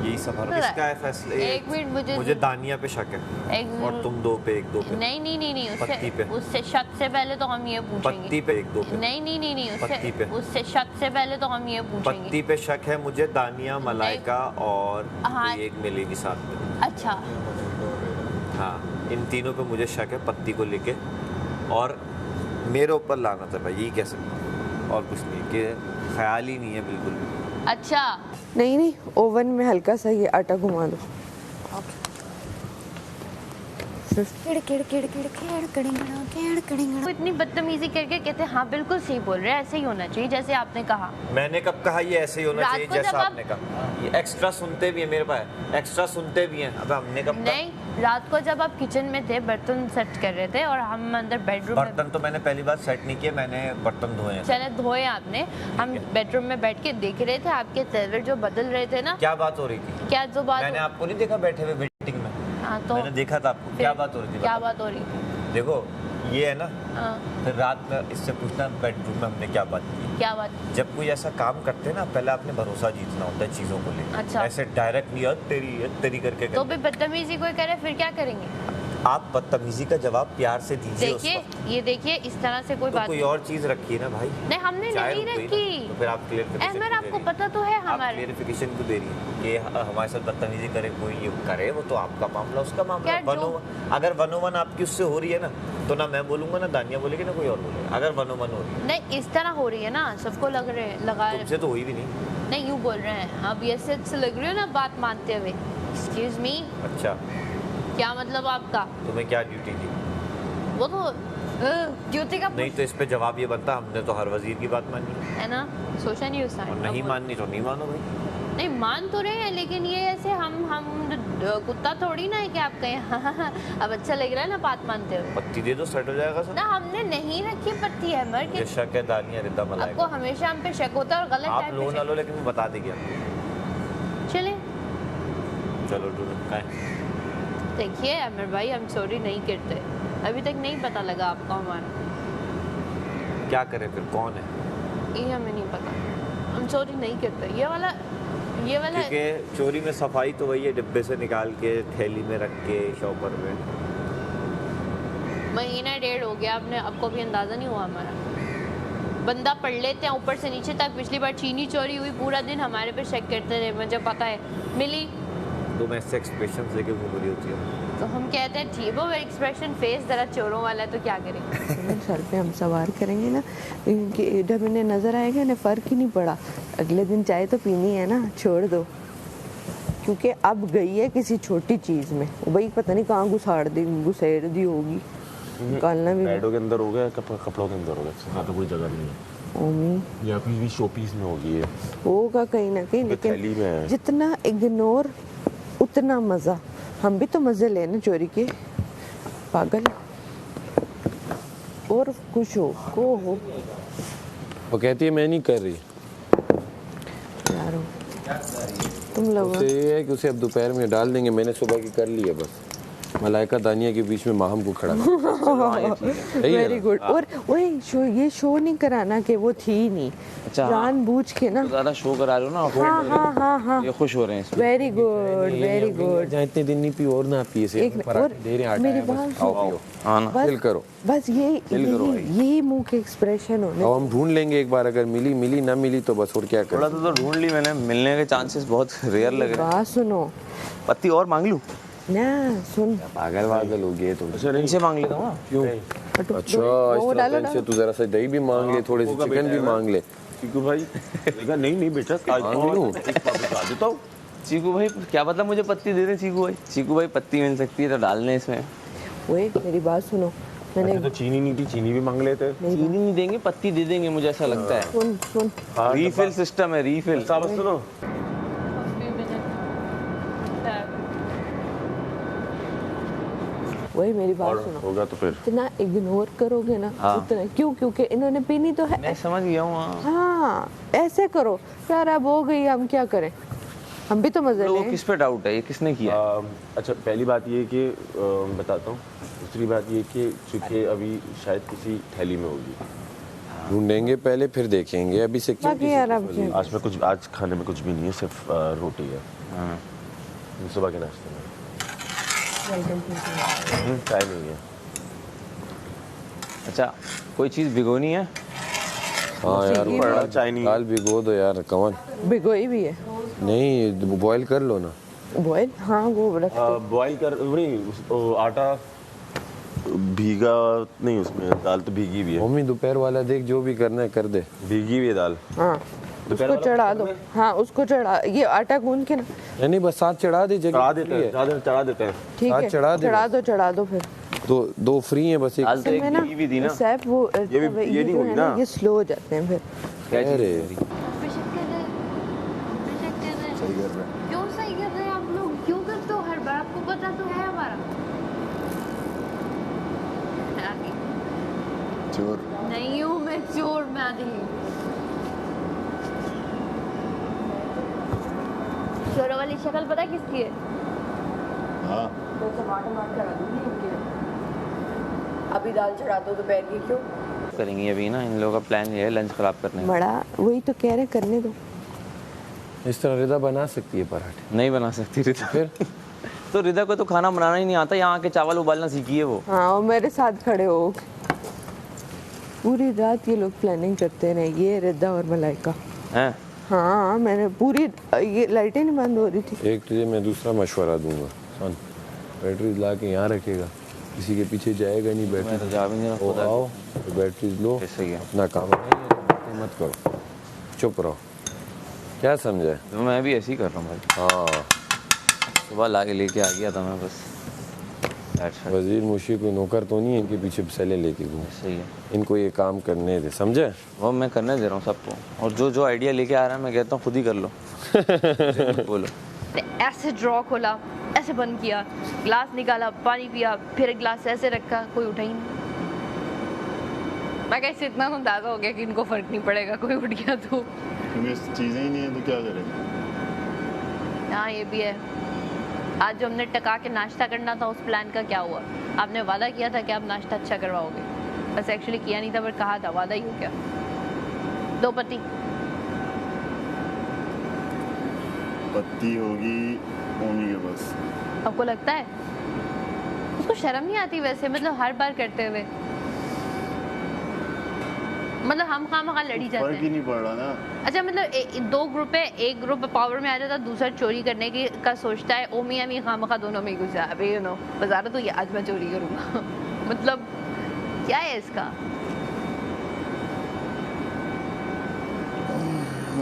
यही सब हर इसका है फैसला। एक मिनट मुझे दानिया पे शक है, एक और मिनट। तुम 2 पे 1-2 पे। नहीं पत्ती पे। उससे शक से पहले तो हम ये पूछेंगे। पत्ती पे 1-2 पे। नहीं पत्ती पे। उससे शक से पहले तो हम ये पूछेंगे। पत्ती पे शक है मुझे, दानिया, मलाइका और हाँ। कोई एक मिलेगी साथ में। अच्छा हाँ इन तीनों पे मुझे शक है पत्ती को लेके, और मेरे ऊपर लाना था भाई, यही कह सकता हूँ, और कुछ नहीं, कि ख्याल ही नहीं है बिल्कुल भी। अच्छा नहीं नहीं, ओवन में हल्का सा ये आटा घुमा दो। वो इतनी बदतमीजी करके कहते हैं हाँ बिल्कुल सही बोल रहे हैं, ऐसे ही होना चाहिए जैसे आपने कहा। मैंने कब कहा ये ऐसे ही होना रात चाहिए को जैसा जब आप- आपने कहा? ये एक्स्ट्रा सुनते भी है मेरे पास, एक्स्ट्रा सुनते भी हैं। अब हमने कब कहा? नहीं, रात को जब आप किचन में थे बर्तन सेट कर रहे थे और हम अंदर बेडरूम में, बर्तन तो मैंने पहली बार सेट नहीं किए, मैंने बर्तन धोए हैं। चले धोए आपने, हम बेडरूम में बैठ के देख रहे थे आपके तेवर जो बदल रहे थे ना। क्या बात हो रही थी? क्या जो बात मैंने आपको नहीं देखा बैठे हुए वेटिंग में? हाँ तो मैंने देखा था आपको। क्या बात हो रही थी? क्या बताओ। बात हो रही थी? देखो ये है ना, हाँ, फिर रात में इससे पूछना बेडरूम में हमने क्या बात की। क्या बात? जब कोई ऐसा काम करते हैं ना, पहले आपने भरोसा जीतना होता है चीज़ों को लेकर। अच्छा। ऐसे डायरेक्ट नहीं, तेरी करके तो करके। भी बदतमीजी कोई करे फिर क्या करेंगे? आप बदतमीजी का जवाब प्यार से दीजिए उस देखिए वक्त। ये देखिए इस तरह से कोई तो बात कोई नहीं। और चीज़ रखिए ना भाई। नहीं हमने चाय नहीं रुक गई रखी। ना, तो फिर आप क्लियरिफिकेशन अहमद क्यों आपको दे रही पता तो है हैं? आप हमारे। क्लियरिफिकेशन क्यों दे रही है कि हमारे साथ बदतमीजी करे कोई, ये करे वो तो आपका मामला, उसका मामला। यार, जो- अगर 101 आपकी उससे हो रही है ना, तो ना मैं बोलूंगा, ना दानिया बोलेगी, ना कोई और बोलेगा। अगर 101 हो रही है, नहीं इस तरह हो रही है ना, सबको लगा तुमसे तो हुई भी नहीं। नहीं यूँ बोल रहे हैं आप, ये से लग रही हो ना बात मानते हुए। एक्सक्यूज मी, अच्छा क्या मतलब आपका? तुम्हें क्या ड्यूटी थी? वो तो ड्यूटी का नहीं तो इस पे जवाब ये बनता, हमने तो हर वजीर की बात मानी है, है ना, सोचा नहीं उस और नहीं माननी तो नहीं मानो भाई। नहीं मान तो रहे हैं, लेकिन ये ऐसे हम कुत्ता थोड़ी ना है कि आप कहें हाँ, अब अच्छा लग रहा है ना बात मानते हुए। पत्ती दे दो, सेट हो जाएगा सब। ना हमने नहीं रखी पत्ती है मर के। मुझे शक है दानिया रिद्दा आपको मलाइका। हमेशा हम पे शक होता है और गलत आप टाइम लो पे ना शक। लो, लेकिन मैं बता देगी। चले चलो ढूंढो कहाँ देखिए अमर भाई, हम चोरी नहीं करते, अभी तक नहीं पता लगा आपको हमारा। क्या करें फिर, कौन है? ये हमें नहीं पता, हम चोरी नहीं करते। ये वाला क्योंकि चोरी में सफाई तो वही है, डिब्बे से निकाल के थैली में रख के शॉपर में। महीना 1.5 हो गया, आपने आपको भी अंदाजा नहीं हुआ हमारा। बंदा पढ़ लेते हैं ऊपर से नीचे तक। पिछली बार चीनी चोरी हुई, पूरा दिन हमारे पे शक करते रहे, मुझे पता है। मिली तो मैं ऐसे एक्सप्रेशन लेके घूम रही होती है। तो हम कहते हैं ठीक, वो एक्सप्रेशन फेस जरा चोरों वाला है तो क्या करें। सर पे हम सवार करेंगे ना, इनके जब इन्हें नज़र आएगा इन्हें फ़र्क ही नहीं पड़ा, अगले दिन चाय तो पीनी है ना, छोड़ दो। क्योंकि अब गई है किसी छोटी चीज़ में, भाई पता नहीं कहाँ घुसेड़ दी होगी, निकालना भी बैडों के अंदर हो गया, कपड़ों के अंदर हो गया, तो कोई जगह नहीं है। ओमी या फिर भी शो पीस में होगी ये, होगा कहीं ना कहीं, थैली में है। लेकिन जितना इग्नोर उतना मज़ा। हम भी तो मज़े लेने चोरी के, पागल। और खुश हो को हो। वो कहती है मैं नहीं कर रही यार तुम लोग उसे ये है कि उसे अब दोपहर में डाल देंगे, मैंने सुबह की कर ली है बस। मलाइका दानिया के बीच में माहम को खड़ा वेरी गुड। और वही शो, ये शो नहीं कराना कि वो थी नहीं, अच्छा, जानबूझ के ना ज़्यादा शो करा रहे हो ना, हाँ ये खुश हो रहे हैं। Very good very good. जहाँ इतने दिन नहीं पी और ना पिए से एक पराठे दे रहे हैं, मेरी आटा है, बात बस आओ पियो। हाँ ना, चिल करो, बस यही मुंह के एक्सप्रेशन होने। अब हम ढूंढ लेंगे एक बार, अगर मिली ना मिली तो बस, और क्या थोड़ा करें। तो ढूंढ ली मैंने, मिलने के चांसेस बहुत रेयर लग रहे हैं। बात सुनो पत्ती और मांग लूं? ना, सुन पागल वागल हो गए तुम। इनसे मांग लेता हूँ। क्यों? हटो, अच्छा वो इस डालो तरह से तू जरा सा दही भी मांग ले, थोड़े से चिकन भी मांग ले। चीकू भाई देखा, नहीं बेटा, मांग लूं? देता हूँ। चीकू भाई क्या पता मुझे पत्ती दे दे चीकू भाई। चीकू भाई पत्ती मिल सकती है तो डालने इसमें। ओए मेरी बात सुनो, मैंने तो चीनी नहीं थी, चीनी भी मांग लेते। चीनी नहीं देंगे, पत्ती दे देंगे, मुझे ऐसा लगता है। सुन रीफिल सिस्टम है, रीफिल। बस सुनो, वही मेरी बात सुनो, होगा तो फिर इतना इग्नोर करोगे ना हाँ। उतना, क्योंकि इन्होंने पीनी तो है। मैं समझ गया हूँ। हाँ, हाँ ऐसे करो यार, अब हो गई, हम क्या करें, हम भी तो मजे लोगों लें। किस पे डाउट है, ये किसने किया? अच्छा, पहली बात ये कि बताता हूँ। दूसरी बात ये कि चूंकि अभी शायद किसी थैली में होगी, ढूंढेंगे पहले फिर देखेंगे, अभी से क्यों बाकी यार अब क्या? आज खाने में कुछ भी नहीं है, सिर्फ रोटी है। हाँ। सुबह के नाश्ते में चाय नहीं है। अच्छा, कोई चीज़ भिगोनी है? हाँ यार, बड़ा चाय नहीं है। दाल भिगो दो यार कवन। भिगोई भी है, नहीं बॉईल कर लो ना। बॉयल, हाँ वो रख दो। बॉईल कर, नहीं आटा भीगा नहीं, उसमें दाल तो भीगी भी है। मम्मी दोपहर वाला देख, जो भी करना है कर दे। भीगी भी है दाल। हाँ उसको चढ़ा दो, हाँ उसको चढ़ा, ये आटा गूंद के ना, नहीं बस साथ चढ़ा दे, चढ़ा देते हैं। ठीक साथ है, चढ़ा दो फिर। दो फ्री हैं बस, एक दाल तो एक इसमें ना भीगी भी थी ना। सैप वो ये नहीं जो होगी है ना। ये स्लो हो जाते हैं फिर। अरे सही कर रहे हैं। क्यों सही कर रहे हैं आप लोग? क्यों करते हो हर बार? आपको पता तो है हमारा। चोर नहीं हूँ मैं चोर, मैं नहीं। चोरों वाली शक्ल पता है किसकी है? हाँ तो टमाटर मार करा दूंगी इनके, अभी दाल चढ़ा दो दोपहर की। क्यों करेंगे अभी ना, इन लोगों का प्लान ये है लंच खराब करने का। बड़ा, वही तो कह रहे, करने दो। इस तरह रिदा बना सकती है पराठे। नहीं बना सकती रिदा। फिर तो रिदा को तो खाना बनाना ही नहीं आता, यहाँ आके चावल उबालना सीखी है वो। हाँ और मेरे साथ खड़े हो, पूरी रात ये लोग प्लानिंग करते रहे, ये रिदा और मलाइका। हैं? हाँ मैंने पूरी, ये लाइटें नहीं बंद हो रही थी। एक तुझे मैं दूसरा मशवरा दूंगा, सुन, बैटरीज ला के यहाँ रखेगा, किसी के पीछे जाएगा नहीं। मैं तो बैटरी जा भी नहीं रहा, ओ खुदा आओ तो बैटरीज लो, कैसे गया? अपना काम मत करो, चुप रहो। क्या समझे? तो मैं भी ऐसे ही कर रहा हूँ भाई। हाँ सुबह ला के लेके आ गया था मैं बस। अच्छा वजीर मुशी कोई नौकर तो नहीं है इनके पीछे सैले लेके घूम। सही है, इनको ये काम करने दे, समझे? वो मैं करने दे रहा हूँ सबको, और जो आइडिया लेके आ रहा है मैं कहता हूँ खुद ही कर लो। बोलो। ऐसे ड्रॉ खोला, ऐसे बंद किया, ग्लास निकाला, पानी पिया, फिर गिलास ऐसे रखा, कोई उठा ही नहीं। मैं कैसे इतना अंदाजा हो गया कि इनको फर्क नहीं पड़ेगा कोई उठ गया तो। चीजें ही नहीं है तो क्या करें। हाँ ये भी है। आज जो हमने टका के नाश्ता करना था, उस प्लान का क्या हुआ? आपने वादा किया था कि आप नाश्ता अच्छा करवाओगे, बस एक्चुअली किया नहीं था, पर कहा था, वादा ही हो गया। 2 पत्ती पत्ती होगी ओमी के पास। आपको लगता है? उसको शर्म नहीं आती वैसे, मतलब हर बार करते हुए। मतलब हम खामखा लड़ी जाते फर्क ही हैं। नहीं पड़ रहा ना। अच्छा मतलब दो ग्रुप है, एक ग्रुप पावर में आ जाता है, दूसरा चोरी करने की का सोचता है। ओ मियां मी खामखा दोनों में घुसा है। अबे यू नो बाजार तो ये आज मैं चोरी करूंगा मतलब क्या है इसका?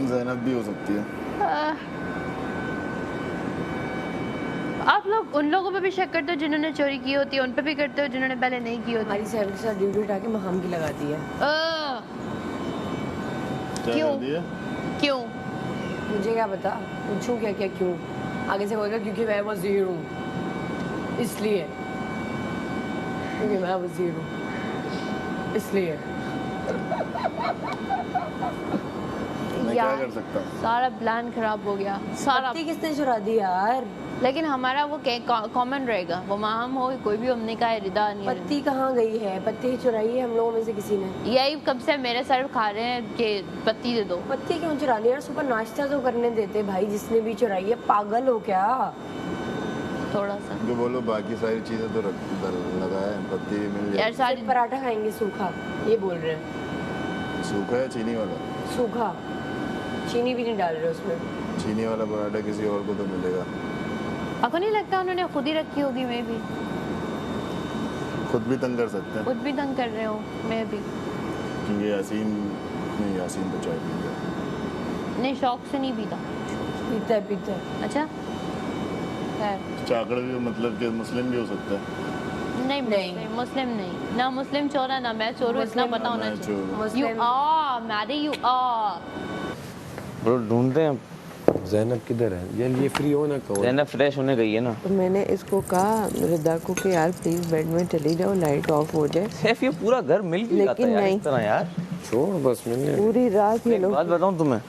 ज़ैनब भी हो सकती है। आप लोग उन लोगों पे भी शक करते हो जिन्होंने चोरी की होती है, उन पे भी करते हो जिन्होंने पहले नहीं की होती? हमारी साहब के साथ ड्यूटी उठा के महम की लगा दी है। क्या क्यों? कर दिया? क्यों? मुझे क्या पता, पूछूं क्या क्या क्यों? आगे से बोलेगा क्योंकि मैं वजीर हूँ, इसलिए। क्योंकि मैं वजीर हूँ, इसलिए। मैं क्या कर सकता हूँ? सारा प्लान खराब हो गया सारा। पत्ती किसने चुरा दी यार? लेकिन हमारा वो कॉमन रहेगा, वो माहम हो कोई भी, हमने कहा है रिदा नहीं है। पत्ती कहाँ गई है? पत्ती ही चुराई है हम लोगों में से किसी ने। यही कब से मेरे सर खा रहे हैं कि पत्ती दे दो। पत्ती क्यों चुरा ली यार? सुबह नाश्ता तो करने देते भाई, जिसने भी चुराई है। पागल हो क्या? थोड़ा सा जो बोलो बाकी सारी चीजें तो लगाया है, पत्ती भी मिल यार जाए। सारी सिर्फ पराठा खाएंगे सूखा, ये बोल रहे हैं। सूखा है चीनी वाला? सूखा, चीनी भी नहीं डाल रहे उसमें। चीनी वाला पराठा किसी और को तो मिलेगा। आपको नहीं लगता उन्होंने खुद ही रखी होगी? मैं भी खुद भी तंग कर सकते हैं खुद भी तंग कर रहे हो। मैं भी क्योंकि यासीन नहीं, यासीन तो चाय पी गया। नहीं, शौक से नहीं पीता। पीता है, पीता है। अच्छा खैर, चाकड़ भी मतलब कि मुस्लिम भी हो सकता है। नहीं मुस्लिम नहीं, ना मुस्लिम चोर है ना मैं चोर हूँ, इतना पता होना मैं चाहिए। चोर हूँ। मुस्लिम You are, Maddie, you are। Bro ढूंढते हैं। ज़ैनब किधर है? यार ये फ्री हो ना कहो। ज़ैनब फ्रेश होने गई है ना। तो मैंने इसको कहा रिदा को कि यार प्लीज बेड में चली जाओ, लाइट ऑफ हो जाए। सैफ ये पूरा घर मिल क्यों जाता है यार नहीं। इस तरह यार? छोड़ बस मिलने। पूरी रात ये एक लोग। बात बताऊं तुम्हें,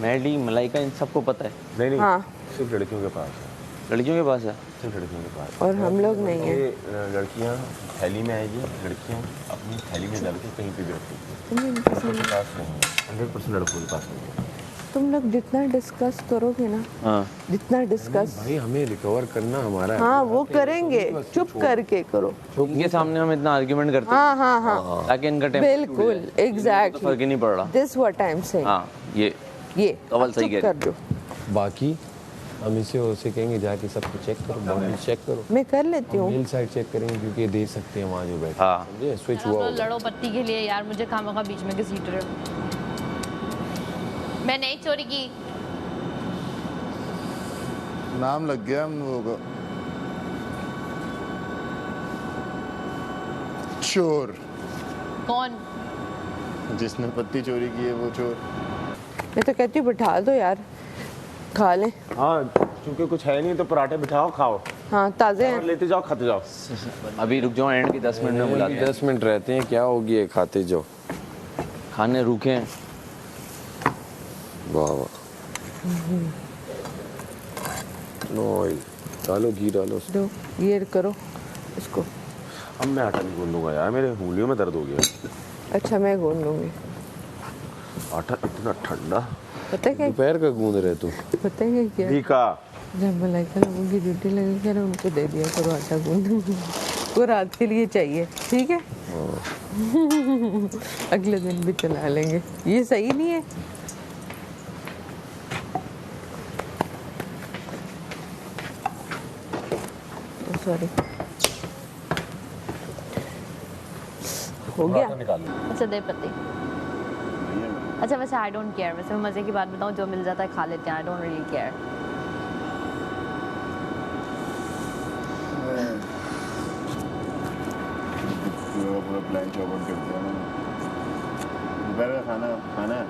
मैडी मलाइका इन सबको पता है। नहीं नहीं, हाँ। सिर्फ लड़कियों के पास है, लड़कियों के पास है। सिर्फ लड़कियों के पास। और हम लोग नहीं है। ये लड़कियां थैली में आएगी, लड़कियां अपनी थैली में डाल के कहीं पे भी रखेंगी। तुम्हें नहीं पसंद? लड़कों के पास नहीं है, 100% लड़कों के पास नहीं है। तुम लोग जितना डिस्कस करोगे ना, हाँ जितना डिस्कस, भाई हमें रिकवर करना हमारा है। हाँ वो करेंगे, चुप करके करो। इनके सामने हम इतना आर्ग्यूमेंट करते हाँ हाँ हाँ, ताकि इनका टेम्पर बिल्कुल, फर्क ही एग्जैक्टली नहीं पड़ रहा। This what I am saying. हाँ ये कवल सही चुप कह कर दो। बाकी हम इसे उसे कहेंगे जाके सबको चेक करो, बॉडी चेक करो। मैं कर लेती हूँ। मेल साइड चेक करेंगे क्योंकि ये दे सकते हैं वहाँ जो बैठे। हाँ। समझे? स्विच हुआ होगा। लड़ो पत्ती के लिए यार, मुझे खामखा बीच में घसीट रहे हो। मैं नहीं चोरी की। नाम लग गया हम लोगों का। चोर। कौन? जिसने पत्ती चोरी की है वो चोर। मैं तो कहती हूँ बिठा दो यार, खा लें। हाँ, क्योंकि कुछ है नहीं तो पराठे बिठाओ, खाओ हाँ ताज़े और हैं। लेते जाओ, खाते जाओ। अभी रुक जाओ, एंड की 10 मिनट में बुलाते हैं। 10 मिनट रहते हैं, क्या होगी ये खाते जाओ। खाने रुके हैं। वाह वाह। नो ऑयल डालो, घी डालो। दो ये करो इसको। अब मैं आटा नहीं गूंदूंगा यार, मेरे उंगलियों में दर्द हो गया। अच्छा मैं गूंद लूँगी। आटा इतना ठंडा। पता है क्या, दोपहर का गूंद रहे तू। पता है क्या, भीका। जब मलाइका लोगों की ड्यूटी लगी करे उनको दे दिया करो आटा गूंद, वो रात के लिए चाहिए, ठीक है? अगले दिन भी चला लेंगे। ये सही नहीं है? सॉरी, हो गया। अच्छा दे पत्ती। अच्छा वैसे आई डोंट केयर, वैसे मैं मज़े की बात बताऊँ, जो मिल जाता है खा लेते हैं। I don't really care. पूरा प्लान चौपट कर दिया मैंने। दोपहर का खाना खाना है।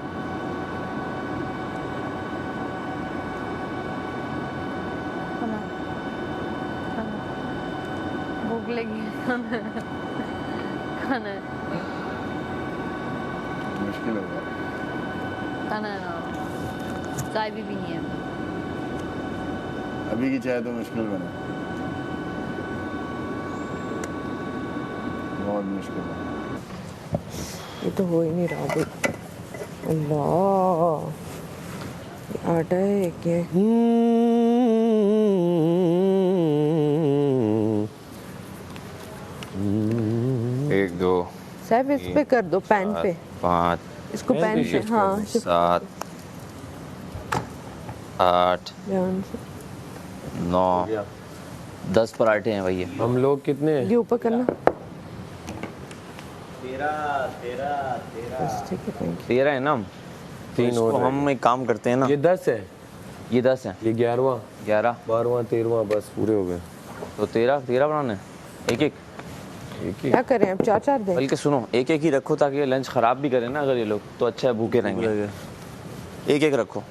खाना खाना भूख लगी है, खाना खाना है, मुश्किल हो गया। खाना है ना। चाय भी पीनी है। अभी की चाय तो मुश्किल बना, बहुत मुश्किल है। ये तो हो ही नहीं रहा भाई। अल्लाह, ये आटा है क्या? 1 2 सैफ इस पे कर दो, पैन पे 5 इसको पैन पे, हाँ 7 8 ध्यान से 9 10 पराठे हैं भैया। हम लोग कितने हैं? ये ऊपर करना। 13 है ना हम। 3 तो और हम एक काम करते हैं ना, ये 10 है, ये 10 है, ये 11वां 11 12वां 13वां, बस पूरे हो गए। तो 13 बनाने हैं। एक एक क्या करें अब, 4 दें? बल्कि सुनो, एक एक ही रखो ताकि ये लंच खराब भी करें ना अगर ये लोग, तो अच्छा है, भूखे रहेंगे। एक एक रखो।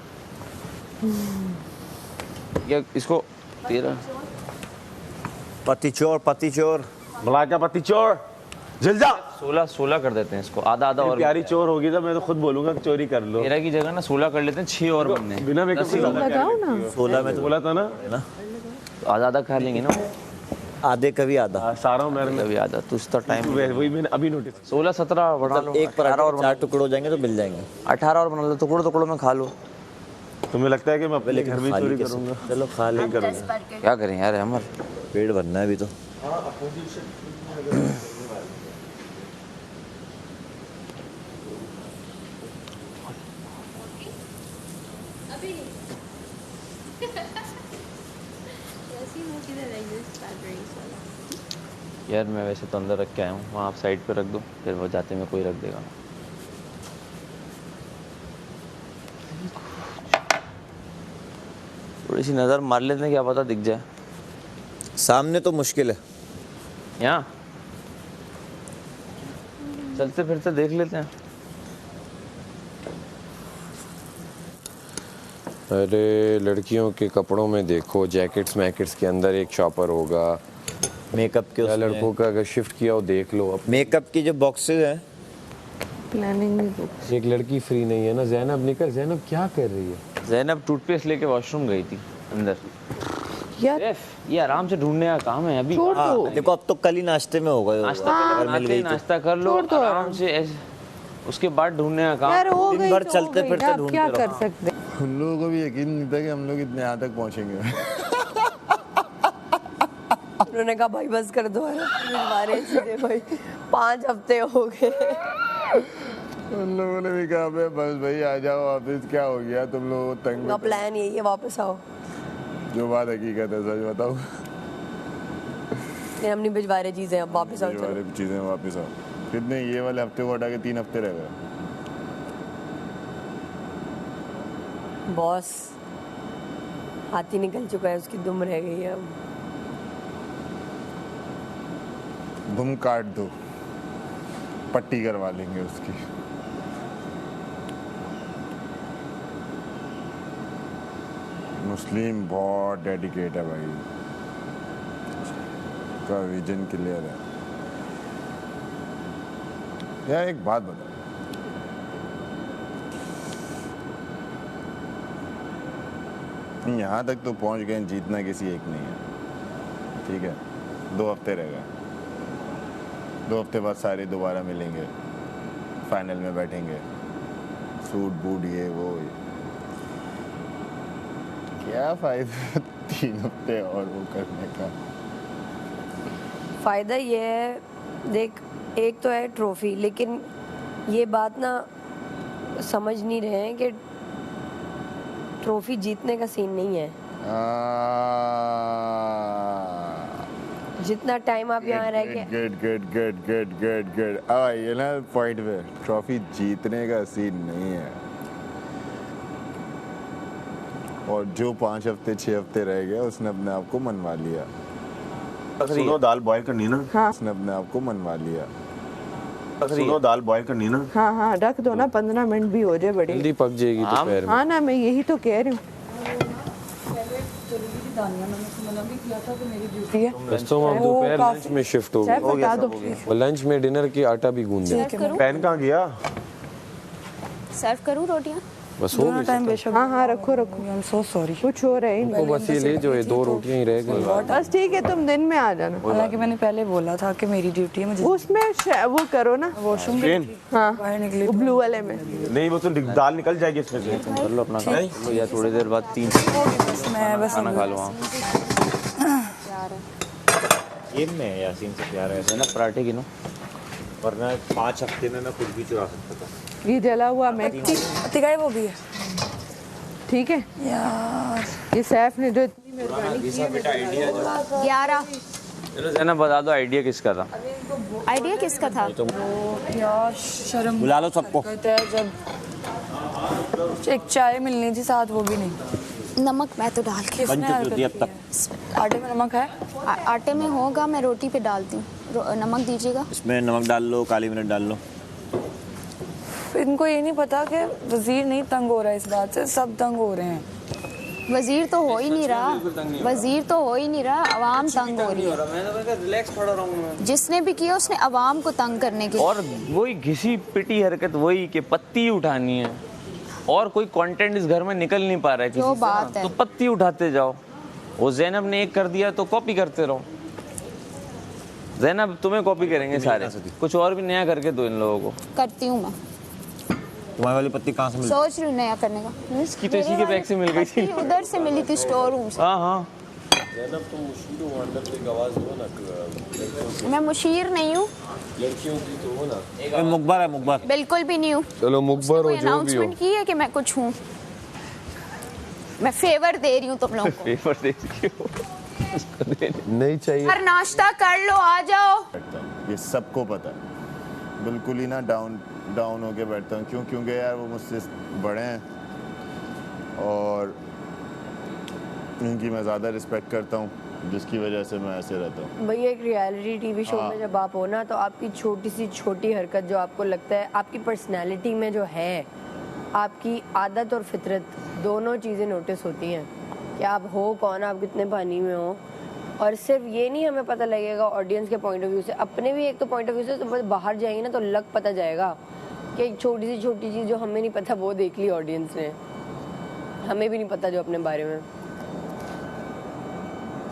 या इसको 13 पति चोर भला क्या पति चोर, जल जा। 16 कर देते हैं इसको, आधा आधा और। प्यारी चोर होगी तो मैं तो खुद बोलूंगा कि चोरी कर लो। 13 की जगह ना 16 कर लेते हैं, 6 और बनने हैं। बिना मेकअप के लगाओ ना। 16 में तो बोला था ना, तो आधा आधा खा लेंगे ना, आधे कभी आधा सारा मैंने अभी आधा तो इसका टाइम वही मैंने अभी नोटिस। 16-17 बना लो। एक पराठा और 4 टुकड़े हो जाएंगे तो मिल जाएंगे। 18 और बना लो, टुकड़ों में खा लो। तुम्हें लगता है कि मैं अपने घर में चोरी करूंगा? चलो खा ले, करूंगा। क्या करें यार अमर, पेट भरना है अभी तो। यार मैं वैसे तो अंदर रख के आया हूँ, वहाँ आप साइड पे रख दो, फिर वो जाते में कोई रख देगा। थोड़ी सी नज़र मार लेते हैं, क्या पता दिख जाए। सामने तो मुश्किल है। यहाँ चलते फिरते देख लेते हैं। अरे लड़कियों के कपड़ों में देखो, जैकेट्स मैकेट्स के अंदर एक शॉपर होगा। मेकअप के या उसमें लड़कों का अगर शिफ्ट किया हो देख लो। अब मेकअप की जो बॉक्सेस हैं, प्लानिंग में बुक। एक लड़की फ्री नहीं है ना। जैनब निकल, जैनब क्या कर रही है? जैनब टूथपेस्ट लेके वॉशरूम गई थी अंदर। यार ये आराम से ढूंढने का काम है अभी। छोड़ दो। देखो अब तो कल ही नाश्ते में होगा। नाश्ता अगर मिल गई तो। नाश्ता कर लो आराम से, उसके बाद ढूंढने का काम। यार हो दिन गई भर तो चलते हो गई फिरते ना, अब ढूंढते क्या रहो। कर सकते। उन लोगों को भी यकीन नहीं था कि हम लोग इतने यहाँ तक पहुँचेंगे। उन्होंने कहा भाई बस कर दो, हमारे सीधे भाई 5 हफ्ते हो गए। उन लोगों ने भी कहा बस भाई आ जाओ वापस, क्या हो गया तुम लोग तंग। उनका प्लान यही है, वापस आओ। जो बात हकीकत है सच बताओ, ये हम नहीं भिजवा रहे चीजें, अब वापस आओ ये चलो। वाले चीजें वापस आओ। कितने ये वाले हफ्ते को हटा के 3 हफ्ते रह गए। बॉस हाथी निकल चुका है, उसकी दुम रह गई है अब। दुम काट दो, पट्टी करवा लेंगे उसकी। मुस्लिम बहुत डेडिकेट है भाई, उसका विजन क्लियर है। यार एक बात बता, यहाँ तक तो पहुँच गए, जीतना किसी एक नहीं है, ठीक है। 2 हफ्ते रह गए, 2 हफ्ते बाद सारे दोबारा मिलेंगे, फाइनल में बैठेंगे, सूट बूट ये वो ये। क्या फायदा 3 हफ्ते और वो करने का। फायदा ये है, देख एक तो है ट्रॉफी, लेकिन ये बात ना समझ नहीं रहे हैं कि ट्रॉफी जीतने का सीन नहीं है। जितना टाइम आप यहाँ रह के गुड ये ना पॉइंट पे, ट्रॉफी जीतने का सीन नहीं है। और जो 5 हफ्ते 6 हफ्ते रह गया उसने अपने आप को मनवा लिया। सुनो दाल बॉईल करनी है ना। हाँ उसने अपने आप को मनवा लिया। सुनो दाल बॉईल करनी है ना। हाँ हाँ रख दो ना, 15 मिनट भी हो जाए बड़ी। जल्दी पक जाएगी दोपहर में। हाँ ना, मैं यही तो कह रही हूँ। बस तो हम दोपहर लंच में शिफ्ट हो सैफ गए। बता दो। और लंच में डिनर की आटा भी गूंद दिया। पैन कहाँ गया? सर्व करूँ रोटियाँ? बस हो गई। हाँ हाँ रखो रखो, कुछ हो रहा है तो बस ये ले जो ये 2 रोटियां ही रह गई। बस ठीक है, तुम दिन में आ जाना। हालांकि मैंने पहले बोला था कि मेरी ड्यूटी है, मुझे उसमें वो करो ना, वॉशरूम हाँ बाहर निकली। वो ब्लू वाले में। नहीं वो तो दाल निकल जाएगी इसमें से। कर लो अपना काम, या थोड़ी देर बाद 3 मैं बस खाना खा लो। वहाँ गेम में यासीन से प्यार है ना, पराठे गिनो। वरना 5 हफ्ते में मैं कुछ भी चुरा सकता था। ये जला हुआ मैं तिगाई वो भी है ठीक है यार। ये सैफ ने जो इतनी मेहरबानी की बेटा आइडिया 11 चलो ज़ैनब बता दो आइडिया किसका था? आइडिया किसका था? यार शर्म बुला लो सबको। करता है जब एक चाय मिलनी थी साथ वो भी नहीं। नमक मैं तो डाल के किसने हरकत की है? आटे में नमक है? आटे में होगा, मैं रोटी पे डालती हूँ। नमक दीजिएगा। इसमें नमक डाल लो, काली मिर्च डाल लो। इनको ये नहीं पता कि वजीर नहीं तंग हो रहा है इस बात से, सब तंग हो रहे हैं। वजीर तो हो ही नहीं रहा, वजीर तो हो ही नहीं रहा, अवाम तंग हो रही है। मैंने रिलैक्स पड़ा रहा हूँ जिसने भी किया उसने अवाम को तंग करने की। और वही घिसी पिटी हरकत वही कि पत्ती उठानी है और कोई कंटेंट इस घर में निकल नहीं पा रहा है किसी जो से बात ना, है। तो पत्ती उठाते जाओ। वो जैनब ने एक कर दिया तो कॉपी करते रहो। जैनब तुम्हें कॉपी करेंगे सारे, कुछ और भी नया करके दो इन लोगों को। करती हूँ मैं। तुम्हारी वाली पत्ती कहाँ से मिली? सोच रही हूँ नया करने का। इसकी तो इसी के बैग से मिल गई थी। उधर से मिली थी स्टोर रूम से। हाँ हाँ मैं मुशीर नहीं हूँ, मुखबर है, मुखबर। बिल्कुल भी नहीं हूँ। चलो मुखबर हो जो भी हो। अनाउंसमेंट की है कि मैं कुछ हूँ। मैं फेवर दे रही हूँ तुम लोगों को। पेपर दे चुकी हो। नहीं चाहिए हर नाश्ता कर लो, आ जाओ। ये सबको पता है। बिल्कुल ही ना डाउन होके बैठता हूँ। क्योंकि यार वो मुझसे बड़े हैं और इनकी मैं ज़्यादा रिस्पेक्ट करता हूँ, जिसकी वजह से मैं ऐसे रहता हूँ। भैया एक रियलिटी टीवी शो में जब आप हो ना, तो आपकी छोटी सी छोटी हरकत जो आपको लगता है आपकी पर्सनैलिटी में जो है, आपकी आदत और फितरत दोनों चीज़ें नोटिस होती हैं कि आप हो कौन, आप कितने पानी में हो। और सिर्फ ये नहीं हमें पता लगेगा ऑडियंस के पॉइंट ऑफ व्यू से, अपने भी एक तो पॉइंट ऑफ व्यू से, तो बस बाहर जाएंगे ना तो लग पता जाएगा कि एक छोटी सी छोटी चीज़ जो हमें नहीं पता वो देख ली ऑडियंस ने, हमें भी नहीं पता जो अपने बारे में।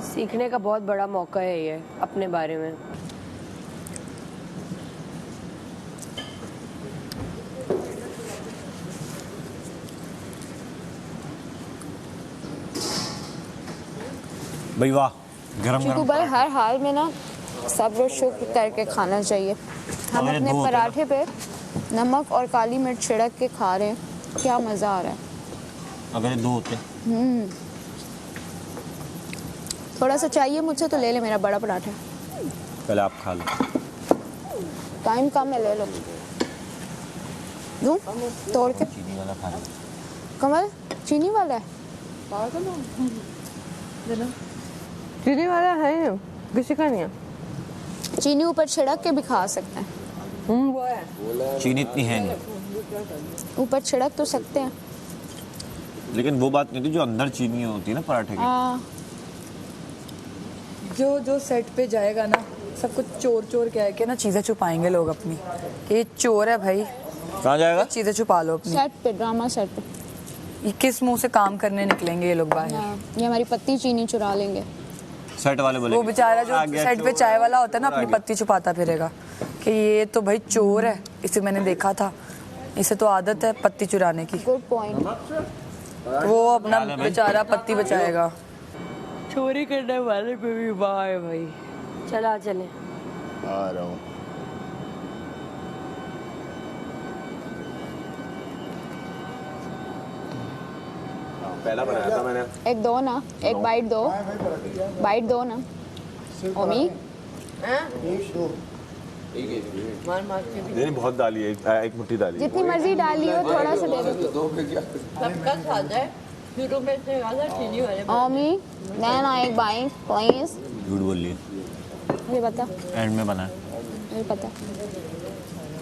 सीखने का बहुत बड़ा मौका है ये अपने बारे में। भाई वाह, गरम चिकू गरम। भाई हर हाल में ना सब्र शुक्र करके खाना चाहिए। हम अरे अपने दो होते पराठे पे नमक और काली मिर्च छिड़क के खा रहे हैं, क्या मज़ा आ रहा है। अगर ये 2 होते। थोड़ा सा चाहिए मुझसे तो ले ले मेरा बड़ा पराठा। पहले आप खा लो। टाइम कम है, ले लो। दूँ तोड़ के? चीनी वाला खा लो। कमल चीनी वाला है? चीनी वाला है, किसी का नहीं है। चीनी ऊपर छिड़क के भी खा सकते हैं। वो है। चीनी इतनी है नहीं, ऊपर छिड़क तो सकते हैं। लेकिन वो बात नहीं थी जो अंदर चीनी होती है ना पराठे की। जो सेट पे जाएगा ना, सब कुछ चोर चोर कह के ना चीजें छुपाएंगे लोग अपनी। ये चोर है भाई, कहाँ जाएगा? चीजें छुपा लो अपनी। सेट पे, ड्रामा सेट पे। ये किस मुंह से काम करने निकलेंगे ये लोग बाहर? ये हमारी पत्ती चीनी चुरा लेंगे। सेट वाले बोले वो बेचारा जो सेट पे चाय वाला होता है ना, अपनी पत्ती छुपाता फिरेगा कि ये तो भाई चोर है, इसे मैंने देखा था, इसे तो आदत है पत्ती चुराने की। Good point. वो अपना बेचारा पत्ती बचाएगा। चोरी करने वाले पे भी वाह है भाई। चला चले, आ रहा हूँ। पहला बनाया था मैंने। एक दो ना, एक बाइट दो, बाइट दो ना। ओमी नहीं बहुत डाली है, एक मुट्ठी डाली है। जितनी मर्जी डाली हो, थोड़ा सा दे दो। सबका खादा है, शुरू में से ज्यादा चीनी वाले। ओमी देना एक बाइट प्लीज। झूठ बोल लिए, ये बता, एंड में बना है। ये पता।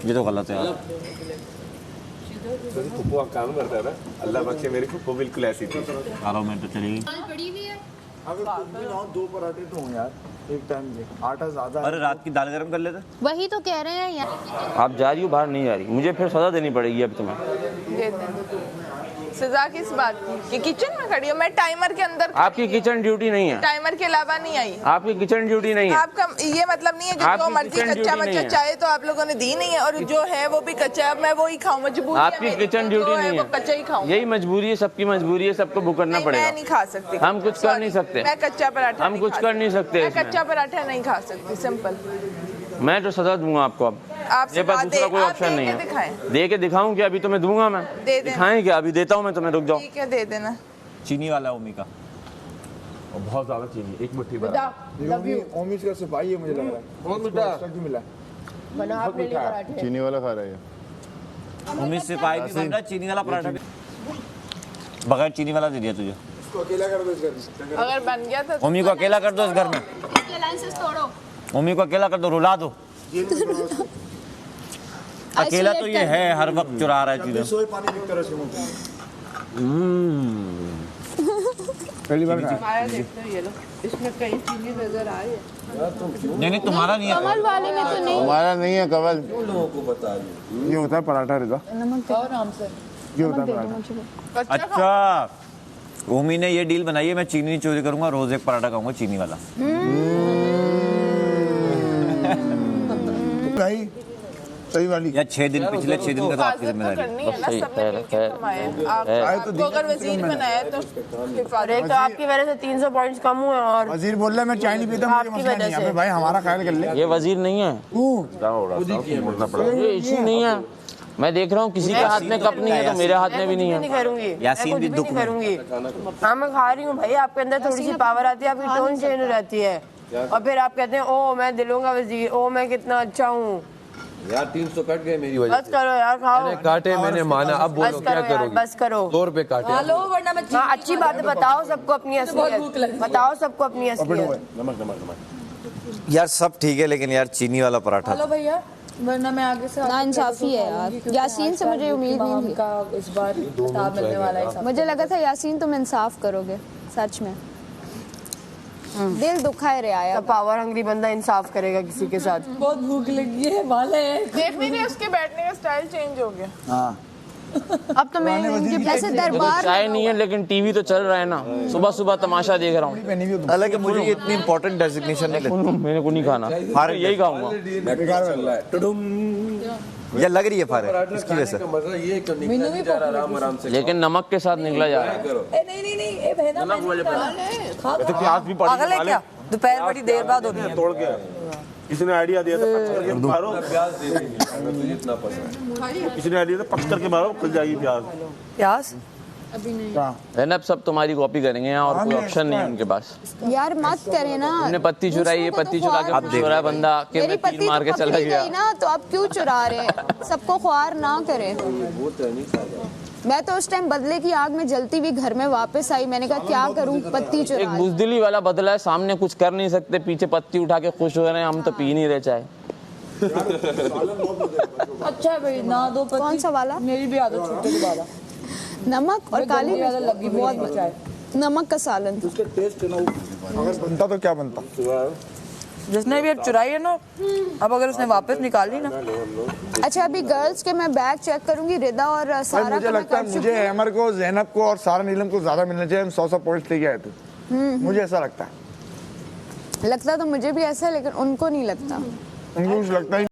ये तो गलत है यार। फुप्पू आप काम करता है ना, अल्लाह बख्शे मेरी फुप्पू बिल्कुल ऐसी थी। 12 मिनट तो चलेगी। अगर कुछ भी ना हो 2 पराठे तो हों यार एक टाइम में। आटा ज्यादा है। अरे रात की दाल गरम कर लेते। वही तो कह रहे हैं यार। आप जा रही हो बाहर, नहीं जा रही, मुझे फिर सजा देनी पड़ेगी अब तुम्हें। दे दें। सजा किस बात की? कि किचन में खड़ी हो, मैं टाइमर के अंदर। आपकी किचन ड्यूटी नहीं है। टाइमर के अलावा नहीं आई। आपकी किचन ड्यूटी नहीं है। आपका ये मतलब नहीं है कि जो मर्जी कच्चा मच्चा चाहे तो आप लोगों ने दी नहीं है, और जो है वो भी कच्चा है, मैं वो ही खाऊं, मजबूरी है। आपकी किचन ड्यूटी नहीं है, वो कच्चा ही खाऊं। यही मजबूरी है, सबकी मजबूरी है, सबको बुक करना पड़ेगा। मैं नहीं खा सकती, हम कुछ कर नहीं सकते। मैं कच्चा पराठा हम कुछ कर नहीं सकते। मैं कच्चा पराठा नहीं खा सकती, सिंपल। मैं तो सजा दूंगा आपको अब। आपसे ये बात दूसरा कोई आप ऑप्शन दे नहीं के है। दिखाएं। दे के दिखाऊं क्या? अभी तुम्हें दूंगा मैं। दे देना। दिखाएं क्या? अभी देता हूँ मैं तुम्हें, रुक जाओ। ठीक है, दे देना। चीनी वाला ओमी का और बहुत ज्यादा चीनी, एक मुट्ठी भर। ओमी का सिपाही है मुझे लग रहा है। बहुत मीठा मिला। बना आपने लिए पराठे। चीनी वाला खा रहा है। ओमी से पाई भी बन रहा है, चीनी वाला पराठा भी। बगैर चीनी वाला दे दिया तुझे। इसको अकेला कर दो इस घर में। अगर बन गया तो ओमी को अकेला कर दो इस घर में। ओमी को अकेला कर दो, रुला दो। अकेला तो ये है, हर वक्त चुरा रहा है चीजें। पहली बार खाया। हमारा देखते हो, ये लो, इसमें कई चीनी नजर आ रही है। नहीं तुम्हारा नहीं है। कमल वाले में तो नहीं। हमारा नहीं है कवल। ये होता है पराठा रिदा। और आराम से। ये होता है पराठा। अच्छा, ओमी ने ये डील बनाई है, मैं चीनी नहीं चोरी करूंगा, रोज एक पराठा खाऊंगा चीनी वाला। भाई सही वाली। या 6 दिन, पिछले 6 दिन का तो आपकी जिम्मेदारी है। करनी है ना, सबने मिलके कमाए। आपको अगर वजीर बनाया तो अरे तो आपकी वजह से 300 पॉइंट्स कम हुए और वजीर बोल रहा है मैं चाय नहीं पीता, मुझे आपकी मसला वजह नहीं है। से। अबे भाई हमारा ख्याल कर ले। ये वजीर नहीं है, ये इशू नहीं है। मैं देख रहा हूँ किसी के हाथ में कप नहीं है तो मेरे हाथ में भी नहीं नहीं है। करूंगी, यासीन भी दुख में। करूंगी। हाँ मैं खा रही हूँ भाई, आपके अंदर थोड़ी सी पावर आती है, आपकी टोन चेंज हो जाती है और फिर आप कहते हैं ओ मैं दिलूंगा वजीर, ओ मैं कितना अच्छा हूँ। यार 300 कट गए मेरी वजह बस करो यार, खाओ। से। काटे मैंने माना, अब बोलो क्या करोगी? बस करो। 100 रुपए काटे। हेलो, वरना मैं हाँ अच्छी बात है, बताओ सबको अपनी असलियत, बताओ सबको अपनी असलियत। यार सब ठीक है, लेकिन यार चीनी वाला पराठा। हेलो भैया, वरना मैं आगे से ना इंसाफी है यार। यासीन से मुझे उम्मीद नहीं थी का इस बार किताब मिलने वाला है। मुझे लगा था यासीन तुम इंसाफ करोगे, सच में दिल दुखा है रियाया। पावर हंग्री बंदा इंसाफ करेगा किसी के साथ। बहुत भूख लगी है, वाले देख नहीं रहे, उसके बैठने का स्टाइल चेंज हो गया। हाँ अब तो मैं ऐसे दरबार चाय नहीं है लेकिन टीवी तो चल रहा है ना, सुबह सुबह तमाशा देख रहा हूँ। हालांकि मुझे ये इतनी इंपॉर्टेंट डेजिग्नेशन नहीं लगती। मेरे को नहीं खाना, यही खाऊंगा। या लग रही है फारे इसकी वजह से। लेकिन नमक के साथ निकला जा रहा है। नहीं, ए बहना तो प्याज भी पड़ी पागल है क्या? दोपहर बड़ी देर बाद होनी है। तोड़ के किसी ने आइडिया दिया था पक करके मारो। किसी ने आइडिया था पक करके मारो, खुल जाएगी प्याज। प्याज जैनब सब तुम्हारी कॉपी करेंगे यहाँ, और कोई ऑप्शन नहीं है उनके पास। यार मत करे ना। हमने पत्ती चुराई, ये पत्ती चुरा के आप चुरा बंदा के मेरी मैं तीर पत्ती मार के तो चला पकड़ी गया। गई ना, तो अब क्यों चुरा रहे हैं? सबको ख्वार ना करे। मैं तो उस टाइम बदले की आग में जलती हुई घर में वापस आई, मैंने कहा क्या करूं, पत्ती चुरा एक बुजदिली वाला बदला है, सामने कुछ कर नहीं सकते, पीछे पत्ती उठा के खुश हो रहे हैं। हम तो पी नहीं रहे चाय। अच्छा भाई ना दो पत्ती। कौन सा वाला? मेरी भी आदत छूटे दोबारा। नमक और काली मिर्च लगी बहुत बचा है। नमक का सालन। उसका टेस्ट ना अगर बनता तो क्या बनता। जिसने भी अब चुराई है ना, अब अगर उसने वापस निकाली ना। अच्छा अभी गर्ल्स के मैं बैग चेक करूंगी, रिदा और सारा मुझे लगता है मुझे हैमर को, ज़ैनब को और सारा नीलम को ज्यादा मिलना चाहिए। हम 100 पॉइंट्स लेके आए थे। मुझे ऐसा लगता है। लगता तो मुझे भी ऐसा है, लेकिन उनको नहीं लगता। उनको कुछ लगता ही